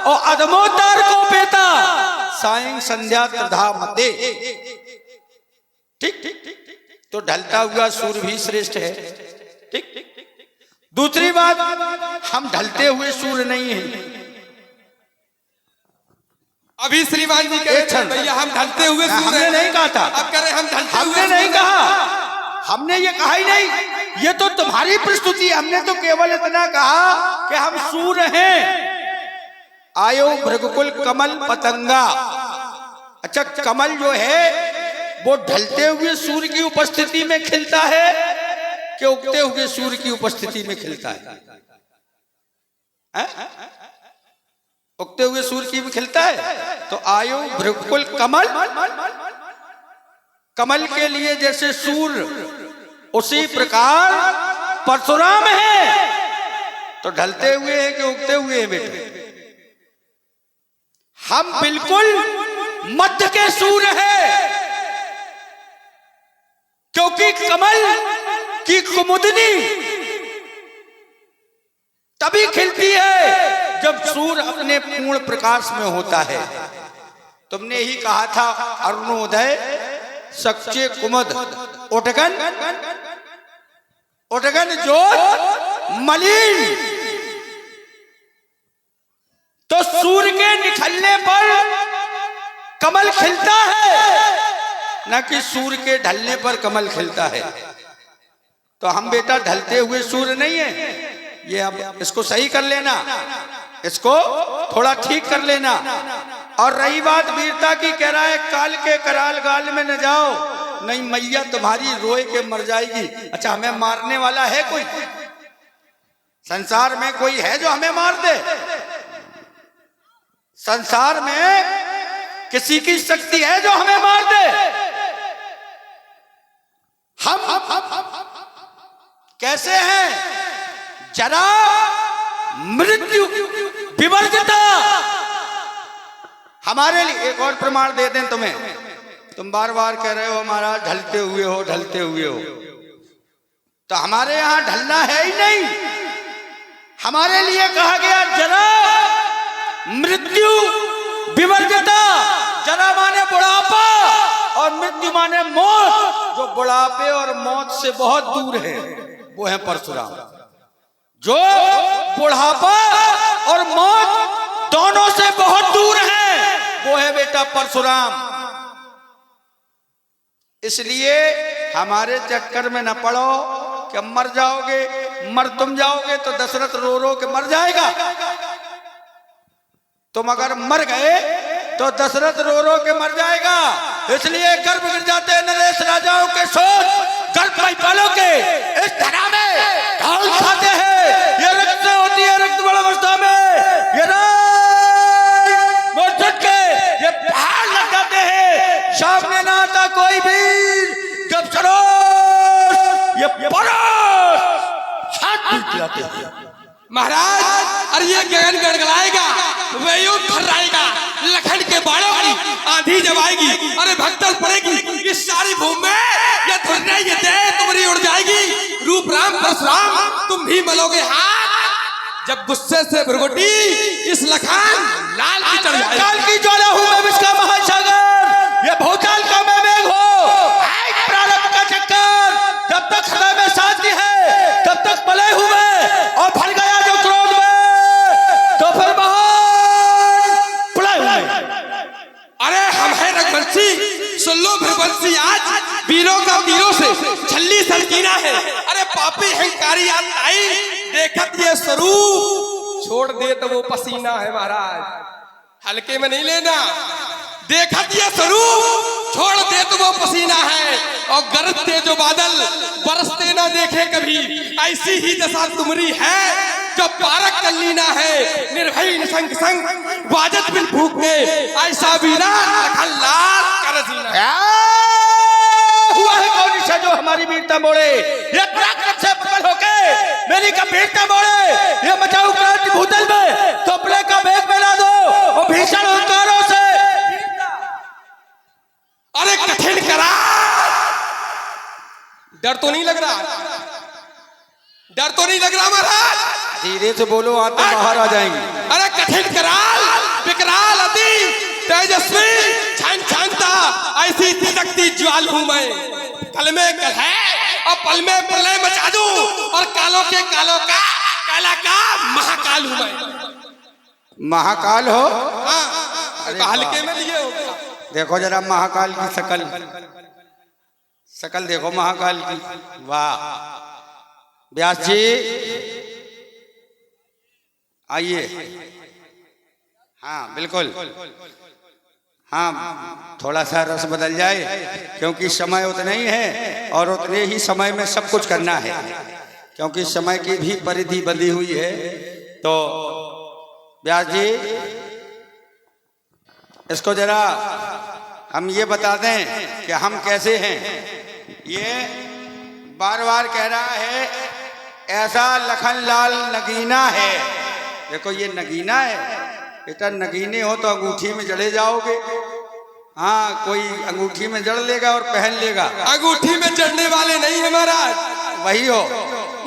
और अधमोतार को पेता सायं संध्या त्रिधा मते। ठीक ठीक ठीक। तो ढलता हुआ सूर्य भी श्रेष्ठ है। ठीक। दूसरी बात, हम ढलते हुए सूर्य नहीं हैं। अभी श्रीमान जी कह रहे भैया हम ढलते हुए सूर्य हमने नहीं कहा था। अब कह रहे हम ढलते हमने नहीं कहा, हमने ये कहा ही नहीं, ये तो तुम्हारी प्रस्तुति। हमने तो केवल इतना कहा कि हम सूर्य हैं। आयो भृगुकुल कमल पतंगा। अच्छा, कमल जो है वो ढलते हुए सूर्य की उपस्थिति में खिलता है कि उगते हुए सूर्य की उपस्थिति में खिलता है? उगते हुए सूर्य की में खिलता है। तो आयो भृगुकुल कमल, कमल के लिए जैसे सूर्य, उसी प्रकार परशुराम है। तो ढलते हुए है कि उगते हुए है बेटे? हम बिल्कुल मध्य के सूर्य है, क्योंकि कमल की कुमुदनी तभी खिलती है जब सूर्य अपने पूर्ण प्रकाश में होता है। तुमने ही कहा था अरुणोदय सक्चे कुमद उठगन उठगन जोत मलिन। तो सूर्य के निकलने पर कमल खिलता है, न कि सूर्य के ढलने पर कमल खिलता है। तो हम बेटा ढलते हुए सूर्य नहीं है। ये अब इसको सही कर लेना, इसको थोड़ा ठीक कर लेना। और रही बात वीरता की, कह रहा है काल के कराल गाल में न जाओ, नहीं मैया तुम्हारी रोए के मर जाएगी। अच्छा, हमें मारने वाला है कोई? संसार में कोई है जो हमें मार दे? संसार में किसी की शक्ति है जो हमें मार दे? हम कैसे हैं? जरा मृत्यु विवर्जिता। हमारे लिए एक और प्रमाण दे दें तुम्हें। तुम बार बार कह रहे हो हमारा ढलते हुए हो, ढलते हुए हो। तो हमारे यहां ढलना है ही नहीं। हमारे लिए कहा गया जरा मृत्यु विवर्जिता। जरा माने बुढ़ापा और मृत्यु माने मौत। जो बुढ़ापे और मौत से बहुत दूर है वो है परशुराम। जो बुढ़ापा और मौत दोनों से बहुत दूर है वो है बेटा परशुराम। इसलिए हमारे चक्कर में न पड़ो कि मर जाओगे। मर तुम जाओगे तो दशरथ रो रो के मर जाएगा। तुम अगर मर गए तो दशरथ रो रो के मर जाएगा। इसलिए गर्भ गिर जाते नरेश राजाओं के सोच गर्भ महिपालों के इस धरा में ढाल खाते हैं। ये रक्त से होती है रक्त बड़ अवस्था में ये के ये पहाड़ लग जाते हैं। सामने ना आता कोई वीर जब सरोज ये परोस छात दिखलाते हैं। महाराज अरे ये गगन गड़गड़ाएगा वायु थर्राएगा लखन के बाणों की आंधी जब आएगी अरे भगदड़ पड़ेगी इस सारी भूमि में ये धुरने ये दे तुम्हारी उड़ जाएगी। रूप राम परशुराम तुम भी मलोगे हाथ जब गुस्से से भुरगुटी इस लखन लाल की चढ़ जाएगी। काल की ज्वाला हूं मैं विश्व का महासागर ये भूचाल का मैं मेघ हो प्रारंभ का चक्कर जब तक हृदय में शांति है तब तक पले हुए और भर गया जो क्रोध में तो फिर महान प्रलय हुए। अरे हम है रघुवंशी सुन लो भृगुवंशी आज वीरों का तीरों से छल्ली सलकीना है। अरे पापी हंकारी आई देखत ये स्वरूप छोड़ दे तो वो पसीना है महाराज हल्के में नहीं लेना। देखत ये स्वरूप छोड़ दे तो वो पसीना है और गरजते जो बादल बरसते ना देखे कभी ऐसी ही दशा तुम्हारी है जो पारक कल्लीना है निर्भय निशंक संग वाजत बिन भूखे ऐसा वीरा लखन लाल करसीना हुआ है कौन सा जो हमारी वीरता मोड़े ये पराक्रम से प्रबल होके मेरी गंभीरता मोड़े ये मचाऊ क्रांति भूतल में तो अपने का वेग मिला दो और भीषण हुंकारों से। अरे कठिन करा डर तो नहीं लग रहा डर तो नहीं लग रहा महाराज धीरे से बोलो आते बाहर आ जाएंगे। अरे कठिन कराल विकराल अति तेजस्वी छान छानता ऐसी तिलकती ज्वाल हूं मैं कल में कल है और पल में प्रलय मचा दूं और कालों के कालों का काला का महाकाल हूं मैं। महाकाल हो हाँ हल्के में लिए हो देखो जरा महाकाल की शकल देखो महाकाल की। वाह व्यास जी आइए। हाँ बिल्कुल हाँ थोड़ा सा रस बदल जाए क्योंकि समय उतना ही है और उतने ही समय में सब कुछ करना है क्योंकि समय की भी परिधि बंधी हुई है। तो व्यास जी इसको जरा हम ये बता दें कि हम कैसे हैं। ये बार बार कह रहा है ऐसा लखन लाल नगीना है। देखो ये नगीना है बेटा नगीने हो तो अंगूठी में जड़े जाओगे। हाँ कोई अंगूठी में जड़ लेगा और पहन लेगा अंगूठी में जड़ने वाले नहीं है महाराज वही हो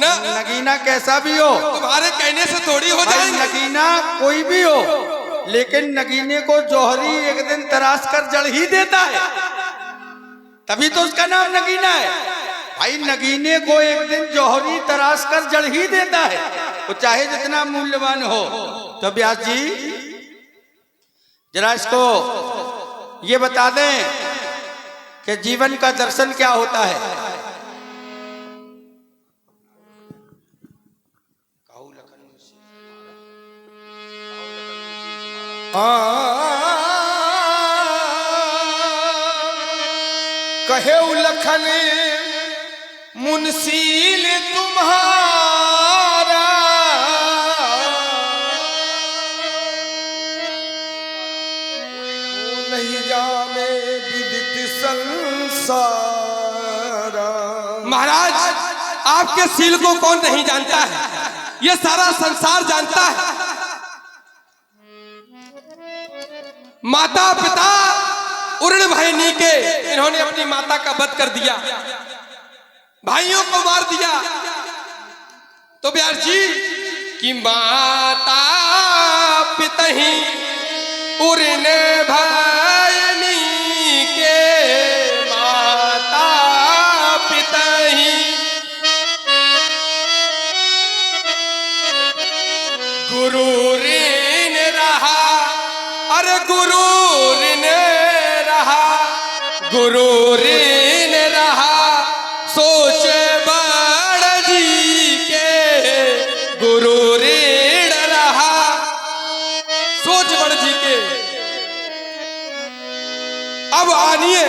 ना नगीना कैसा भी हो तुम्हारे कहने से थोड़ी हो जाएगी। नगीना कोई भी हो लेकिन नगीने को जौहरी एक दिन तराश कर जड़ ही देता है तभी तो उसका नाम नगीना है। भाई नगीने को एक दिन जौहरी तराश कर जड़ ही देता है वो चाहे जितना मूल्यवान हो। तो व्यास जी जरा इसको ये बता दें कि जीवन का दर्शन क्या होता है। कहे लखन मुंशील तुम्हारा नहीं जाने विदित संसार। महाराज आपके सील को कौन नहीं जानता है ये सारा संसार जानता है। माता पिता उर्ण भयनी के इन्होंने अपनी माता का वध कर दिया भाइयों को मार दिया। तो व्यास जी कि माता पिता ही उर्ण भयनी के माता पिता ही गुरु ऋण रहा अरे गुरु ऋण रहा गुरु ऋण रहा सोच बड़ जी के गुरु ऋण रहा सोच बड़ जी के। अब आनिए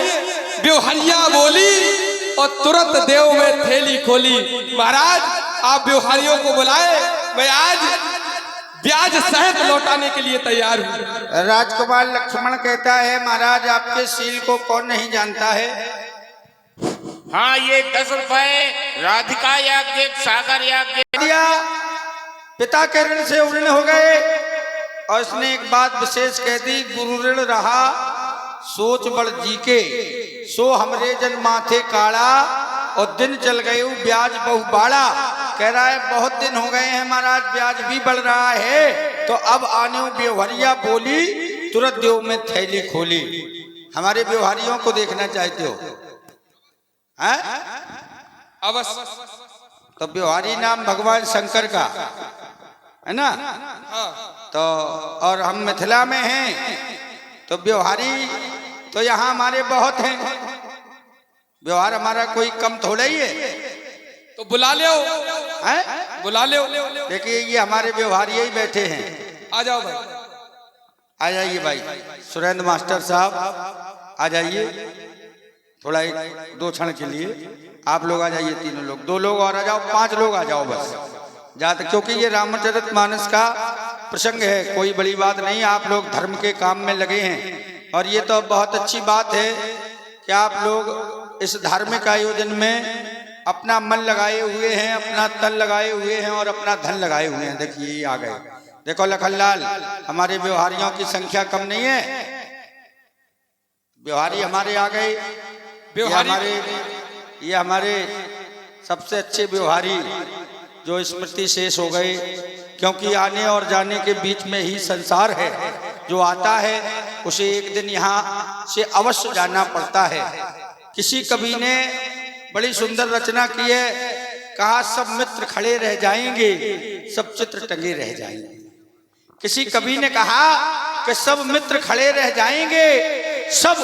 व्यवहारिया बोली और तुरंत देव में थैली खोली। महाराज आप व्यवहारियों को बुलाए, मैं आज ब्याज सहित लौटाने के लिए तैयार हूँ। राजकुमार लक्ष्मण कहता है महाराज आपके शील को कौन नहीं जानता है। हाँ, ये 10 रुपए राधिका याज्ञ सागर याज्ञ दिया, पिता के ऋण से उऋण हो गए। और इसने एक बात विशेष कह दी, गुरु ऋण रहा सोच बड़ जी के, सो हमरे जन माथे काड़ा और दिन चल गए ब्याज बहु बाड़ा। कह रहा है बहुत दिन हो गए हैं महाराज, ब्याज भी बढ़ रहा है, तो अब आने व्यवहारिया बोली, तुरंत देव में थैली खोली। हमारे व्यवहारियों को देखना चाहते हो हैं? अवश्य। तो व्यवहारी नाम भगवान शंकर का है ना। तो और हम मिथिला में हैं, तो व्यवहारी तो यहाँ हमारे बहुत हैं। व्यवहार हमारा कोई कम थोड़ा ही है। तो बुला ले, बुला ले। देखिए ये हमारे व्यवहारी ही बैठे हैं। आ जाओ भाई, आ जाइए भाई। सुरेंद्र मास्टर साहब आ जाइए, थोड़ा 1-2 क्षण के लिए आप लोग आ जाइए। 3 लोग, 2 लोग और आ जाओ, 5 लोग आ जाओ बस जाते, क्योंकि ये रामचरितमानस का प्रसंग है, कोई बड़ी बात नहीं। आप लोग धर्म के काम में लगे हैं और ये तो बहुत अच्छी बात है कि आप लोग इस धार्मिक आयोजन में अपना मन लगाए हुए हैं, अपना तन लगाए हुए हैं और अपना धन लगाए हुए हैं। देखिए ये आ गए, देखो लखनलाल, हमारे व्यवहारियों की संख्या कम नहीं है। व्यवहारी हमारे आ गए। ये हमारे सबसे अच्छे व्यवहारी जो स्मृति शेष हो गए, क्योंकि आने और जाने के बीच में ही संसार है। जो आता है उसे एक दिन यहाँ से अवश्य जाना पड़ता है। किसी कवि ने बड़ी सुंदर रचना की है, कहा सब मित्र खड़े रह जाएंगे, सब चित्र टंगे रह जाएंगे। किसी कवि ने कहा कि सब मित्र खड़े रह जाएंगे, सब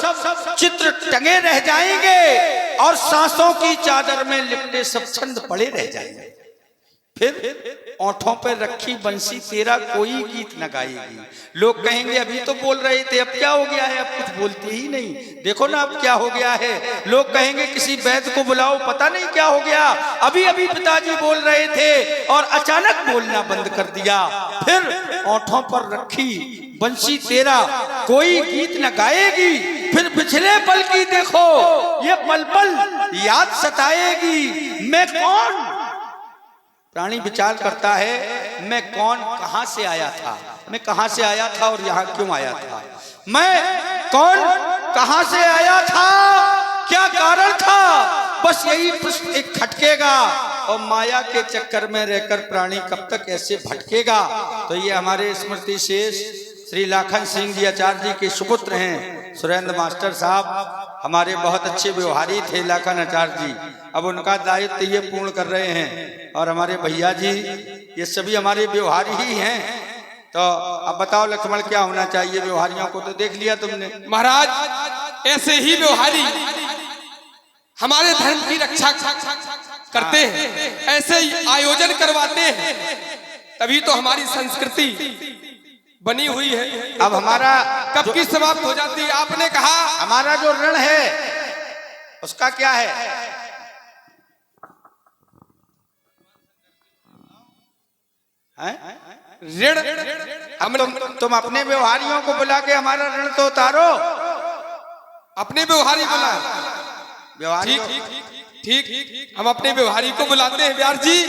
चित्र टंगे रह जाएंगे और सांसों की चादर में लिपटे सब छंद पड़े रह जाएंगे। फिर ओंठों पर रखी बंसी तेरा कोई गीत न गाएगी। लोग कहेंगे अभी तो बोल रहे थे, अब क्या हो गया है, अब कुछ बोलते ही नहीं, देखो ना अब क्या हो गया है। लोग कहेंगे किसी वैद्य को बुलाओ, पता नहीं क्या हो गया, अभी अभी पिताजी बोल रहे थे और अचानक बोलना बंद कर दिया। फिर ओंठों पर रखी बंसी तेरा कोई गीत न गाएगी। फिर पिछले पल की देखो ये पल पल याद सताएगी। मैं कौन, प्राणी विचार करता है, मैं कौन, कहां से आया था, मैं कहां से आया था और यहां क्यों आया था। मैं कौन, कहां से आया था, क्या कारण था, बस यही प्रश्न एक खटकेगा। और माया के चक्कर में रहकर प्राणी कब तक ऐसे भटकेगा। तो ये हमारे स्मृति शेष श्री लाखन सिंह जी आचार्य जी के सुपुत्र हैं। सुरेंद्र मास्टर साहब हमारे बहुत अच्छे व्यवहारी थे, लाखन आचार्य जी, अब उनका दायित्व ये पूर्ण कर रहे हैं। और हमारे भैया जी ये सभी हमारे व्यवहारी ही हैं। तो अब बताओ लक्ष्मण क्या होना चाहिए। व्यवहारियों को तो देख लिया तुमने। महाराज ऐसे ही व्यवहारी हमारे धर्म की रक्षा करते हैं, ऐसे ही आयोजन करवाते हैं, तभी तो हमारी संस्कृति बनी हुई है। अब हमारा कब की समाप्त हो जाती है। आपने कहा हमारा जो ऋण है उसका क्या है, ऋण अब तुम अपने व्यवहारियों को बुला के हमारा ऋण तो उतारो। अपने व्यवहारी बुला, व्यवहारी ठीक, हम अपने व्यवहारी को बुलाते हैं। व्यास जी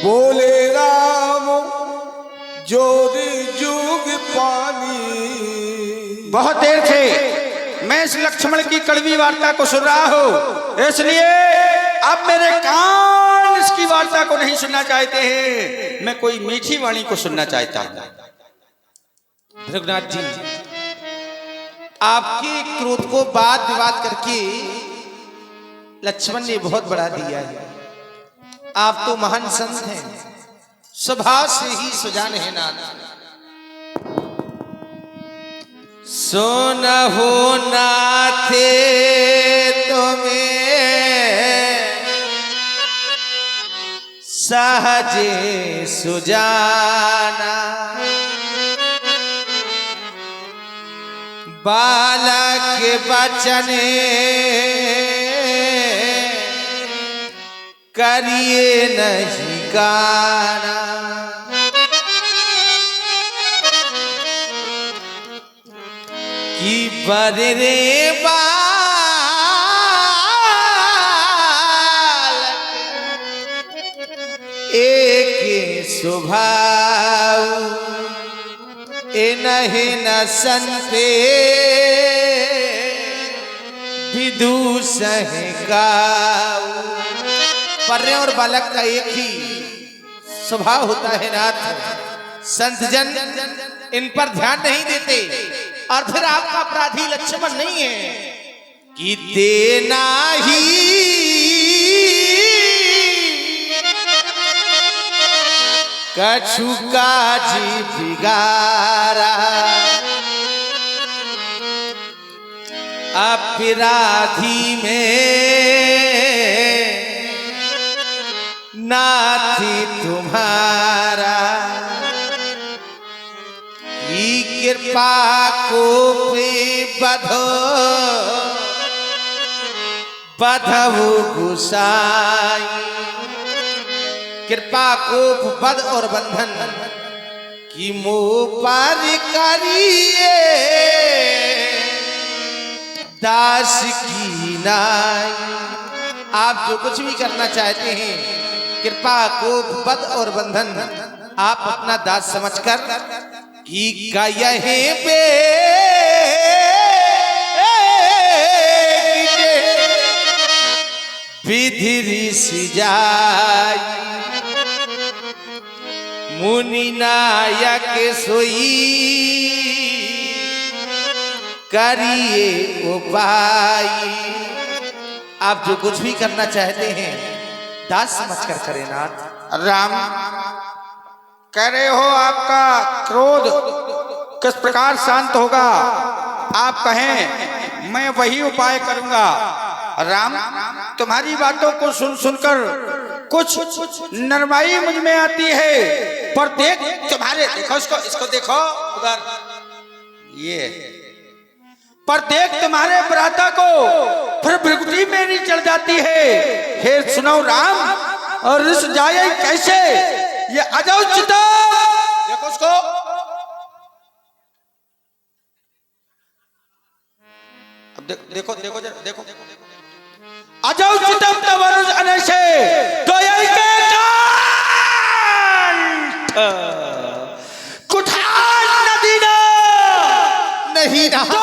बोले राम जोर जुग पानी। बहुत देर से मैं इस लक्ष्मण की कड़वी वार्ता को सुन रहा हूं, इसलिए अब मेरे कान इसकी वार्ता को नहीं सुनना चाहते हैं। मैं कोई मीठी वाणी को सुनना चाहता हूं। रघुनाथ जी, आपके क्रोध को वाद विवाद करके लक्ष्मण ने बहुत बढ़ा दिया है। आप तो महान संत हैं, स्वभाव से ही सुजान है नाथ। सुनहु नाथे तुम्हें सहजे सुजाना, बालक बचने करिए नहीं गाना। कि बरे बालक एक स्वभाव, नहीं न संते विदूषण गाऊ। पर्य और बालक का एक ही स्वभाव होता है नाथ। संत जन इन पर ध्यान नहीं देते और फिर आपका अपराधी लक्ष्मण नहीं है कि देना ही कछु काजी बिगारा, अपराधी में नाथी तुम्हारा। की कृपा को पे बधो बधवु गुसाई। कृपा कोप बद और बंधन की मोह पर करिए दास की नाई। आप जो कुछ भी करना चाहते हैं, कृपा कोप बद और बंधन आप अपना दास समझकर की गए पे विधि ऋषि जाई। मुनि नायक सोई करिए उपाय। आप जो कुछ भी करना चाहते हैं दास समझकर करें नाथ। राम कह रहे हो आपका क्रोध किस प्रकार शांत होगा? आप कहें मैं वही उपाय करूंगा। राम तुम्हारी बातों को सुन सुनकर कुछ नरमाई मुझ में आती है, पर देख तुम्हारे देखो इसको देखो उधर ये, पर देख तुम्हारे भ्राता को फिर भृगुटी मेरी चढ़ जाती है। फिर सुनो राम और रिस जाए कैसे ये अजौ चिता। देखो उसको अब देखो देखो देखो अजौ चितम तवरुज अनशे दोयई के कांठ कुठार नदी ना नहीं रहा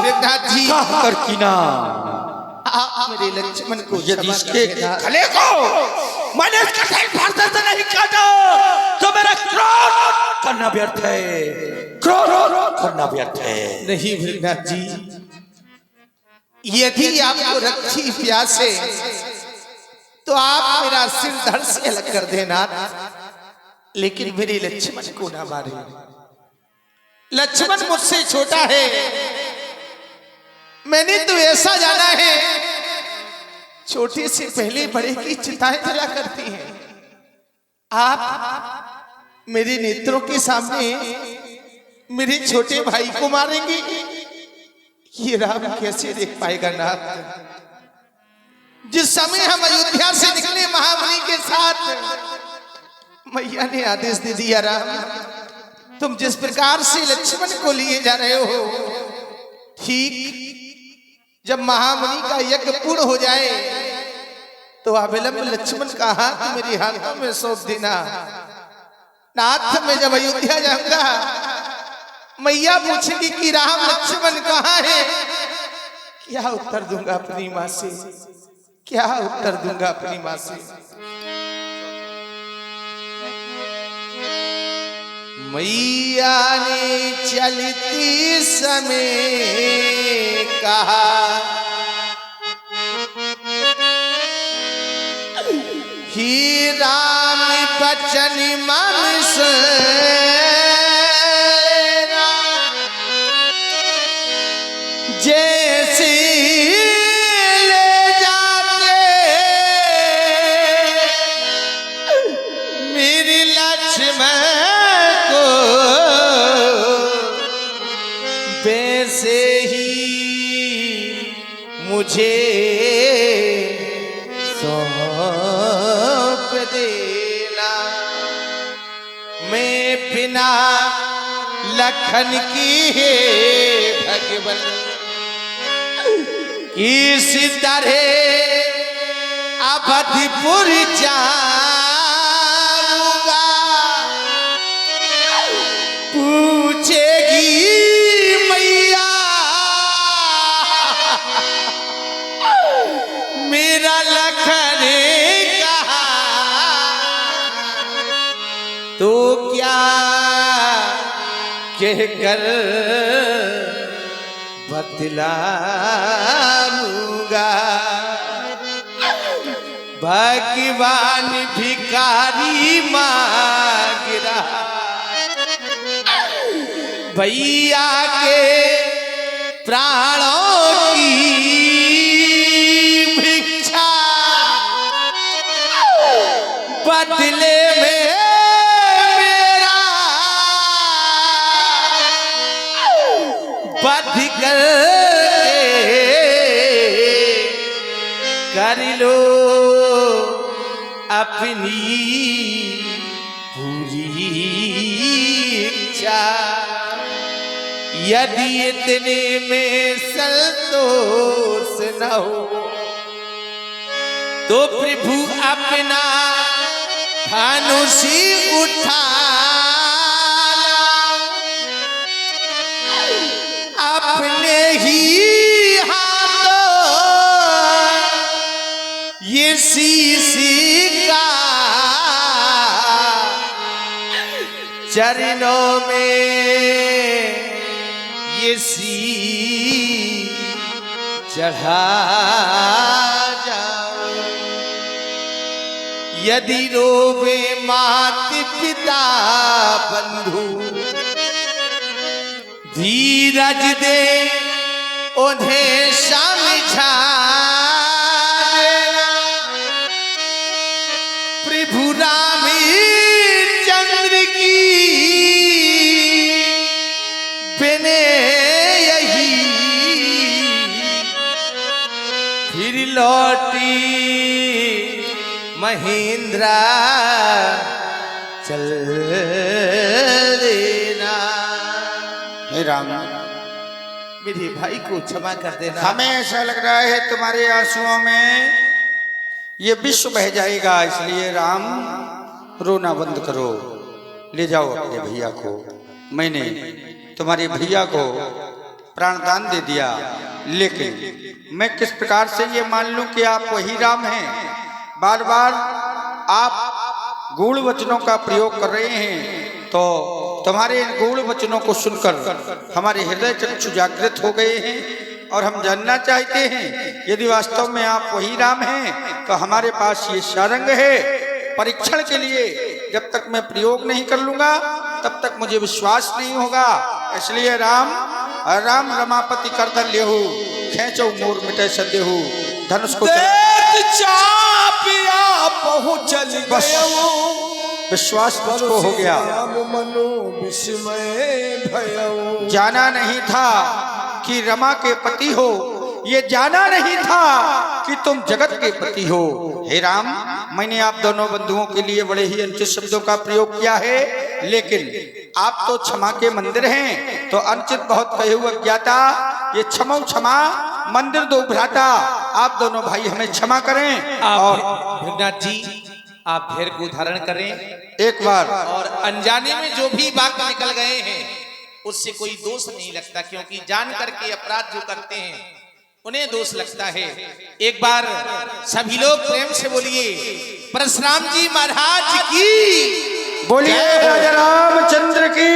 वृद्धाथ जी कर कीना। आप मेरे लक्ष्मण को यदि इसके गले को मैंने इसका सिर फाड़ से नहीं काटा तो मेरा क्रोध करना व्यर्थ है, क्रोध करना व्यर्थ है। नहीं वृद्धाथ जी, यदि आपको रक्षी प्यासे तो आप मेरा सिर धड़ से अलग कर देना, लेकिन मेरे लक्ष्मण को ना मारे। लक्ष्मण मुझसे छोटा है, मैंने तो ऐसा जाना है छोटे से पहले बड़े की चिताएं जला करती हैं। आप मेरे नेत्रों के सामने मेरे छोटे भाई को मारेंगे, ये राम कैसे देख पाएगा नाथ? जिस समय हम अयोध्या से निकले महामुनि के साथ, मैया ने आदेश दे दिया राम तुम जिस प्रकार से लक्ष्मण को लिए जा रहे हो, ठीक जब महामुनि का यज्ञ पूर्ण हो जाए तो अविलंब लक्ष्मण का हाथ मेरे हाथों में सौंप देना। नाथ मैं जब अयोध्या जाऊंगा, मैया पूछेगी कि राम लक्ष्मण कहाँ है, क्या उत्तर दूंगा अपनी माँ से? क्या उत्तर दूंगा अपनी माँ से? मैया ने चलती समय कहा ही राम बचन मन से जैसे ले जाते मेरे लक्ष्मण को वैसे ही मुझे सौंप देना। मैं बिना लखन की है भगवन किस तरह अवधपुर जाऊंगा। पूछेगी मैया मेरा लखन कहाँ, तो क्या कहकर बतलाऊंगा। भगवान भिखारी मांग रहा भैया के प्राणों की भिक्षा, बदले में मेरा बध कर लो अपनी पूरी इच्छा। यदि इतने में संतोष न हो तो प्रभु अपना धनुष उठा अपने ही हाथों ये शीशी का चरणों में ये शीश चढ़ा जाओ। यदि रोवे मात पिता बंधु धीरज दे उन्हें समझा देना। प्रभु रामचंद्र की बिने यही फिर लौटी महेंद्रा चल देना। हे राम, मेरे भाई को क्षमा कर देना। हमें ऐसा लग रहा है तुम्हारे आंसुओं में ये विश्व बह जाएगा, इसलिए राम रोना बंद करो। ले जाओ अपने भैया को। मैंने तुम्हारे भैया को प्राणदान दे दिया, लेकिन मैं किस प्रकार से ये मान लूं कि आप वही राम हैं? बार बार आप गूढ़ वचनों का प्रयोग कर रहे हैं, तो तुम्हारे इन गूढ़ वचनों को सुनकर हमारे हृदय चक्षु जागृत हो गए हैं और हम जानना चाहते हैं यदि वास्तव में आप वही राम हैं तो हमारे पास ये सारंग है। परीक्षण के लिए जब तक मैं प्रयोग नहीं कर लूंगा तब तक मुझे विश्वास नहीं होगा। इसलिए राम राम रमापति कर धर लेहु, खेचो मोर मिटे सदेहु। धनुष को चापिया पहुँचल बस विश्वास मुझको हो गया। मनो विस्मय भयऊ। जाना नहीं था कि रमा के पति हो, ये जाना नहीं था कि तुम जगत के पति हो। हे राम, मैंने आप दोनों बंधुओं के लिए बड़े ही अनुचित शब्दों का प्रयोग किया है, लेकिन आप तो क्षमा के मंदिर हैं, तो अनुचित बहुत कहे हुए ज्ञाता, ये क्षमा क्षमा मंदिर दो भ्राता। आप दोनों भाई हमें क्षमा करें। और भृगुनाथ जी, आप धैर्य को धारण करें। एक बार और अनजाने में जो भी वाक्य निकल गए हैं उससे कोई दोष नहीं लगता, क्योंकि जान करके अपराध जो करते हैं उन्हें दोष लगता है। एक बार सभी लोग प्रेम से बोलिए परशुराम जी महाराज की, बोलिए राजा रामचंद्र की,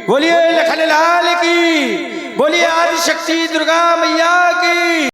बोलिए लखन लाल की, बोलिए आदि शक्ति दुर्गा मैया की।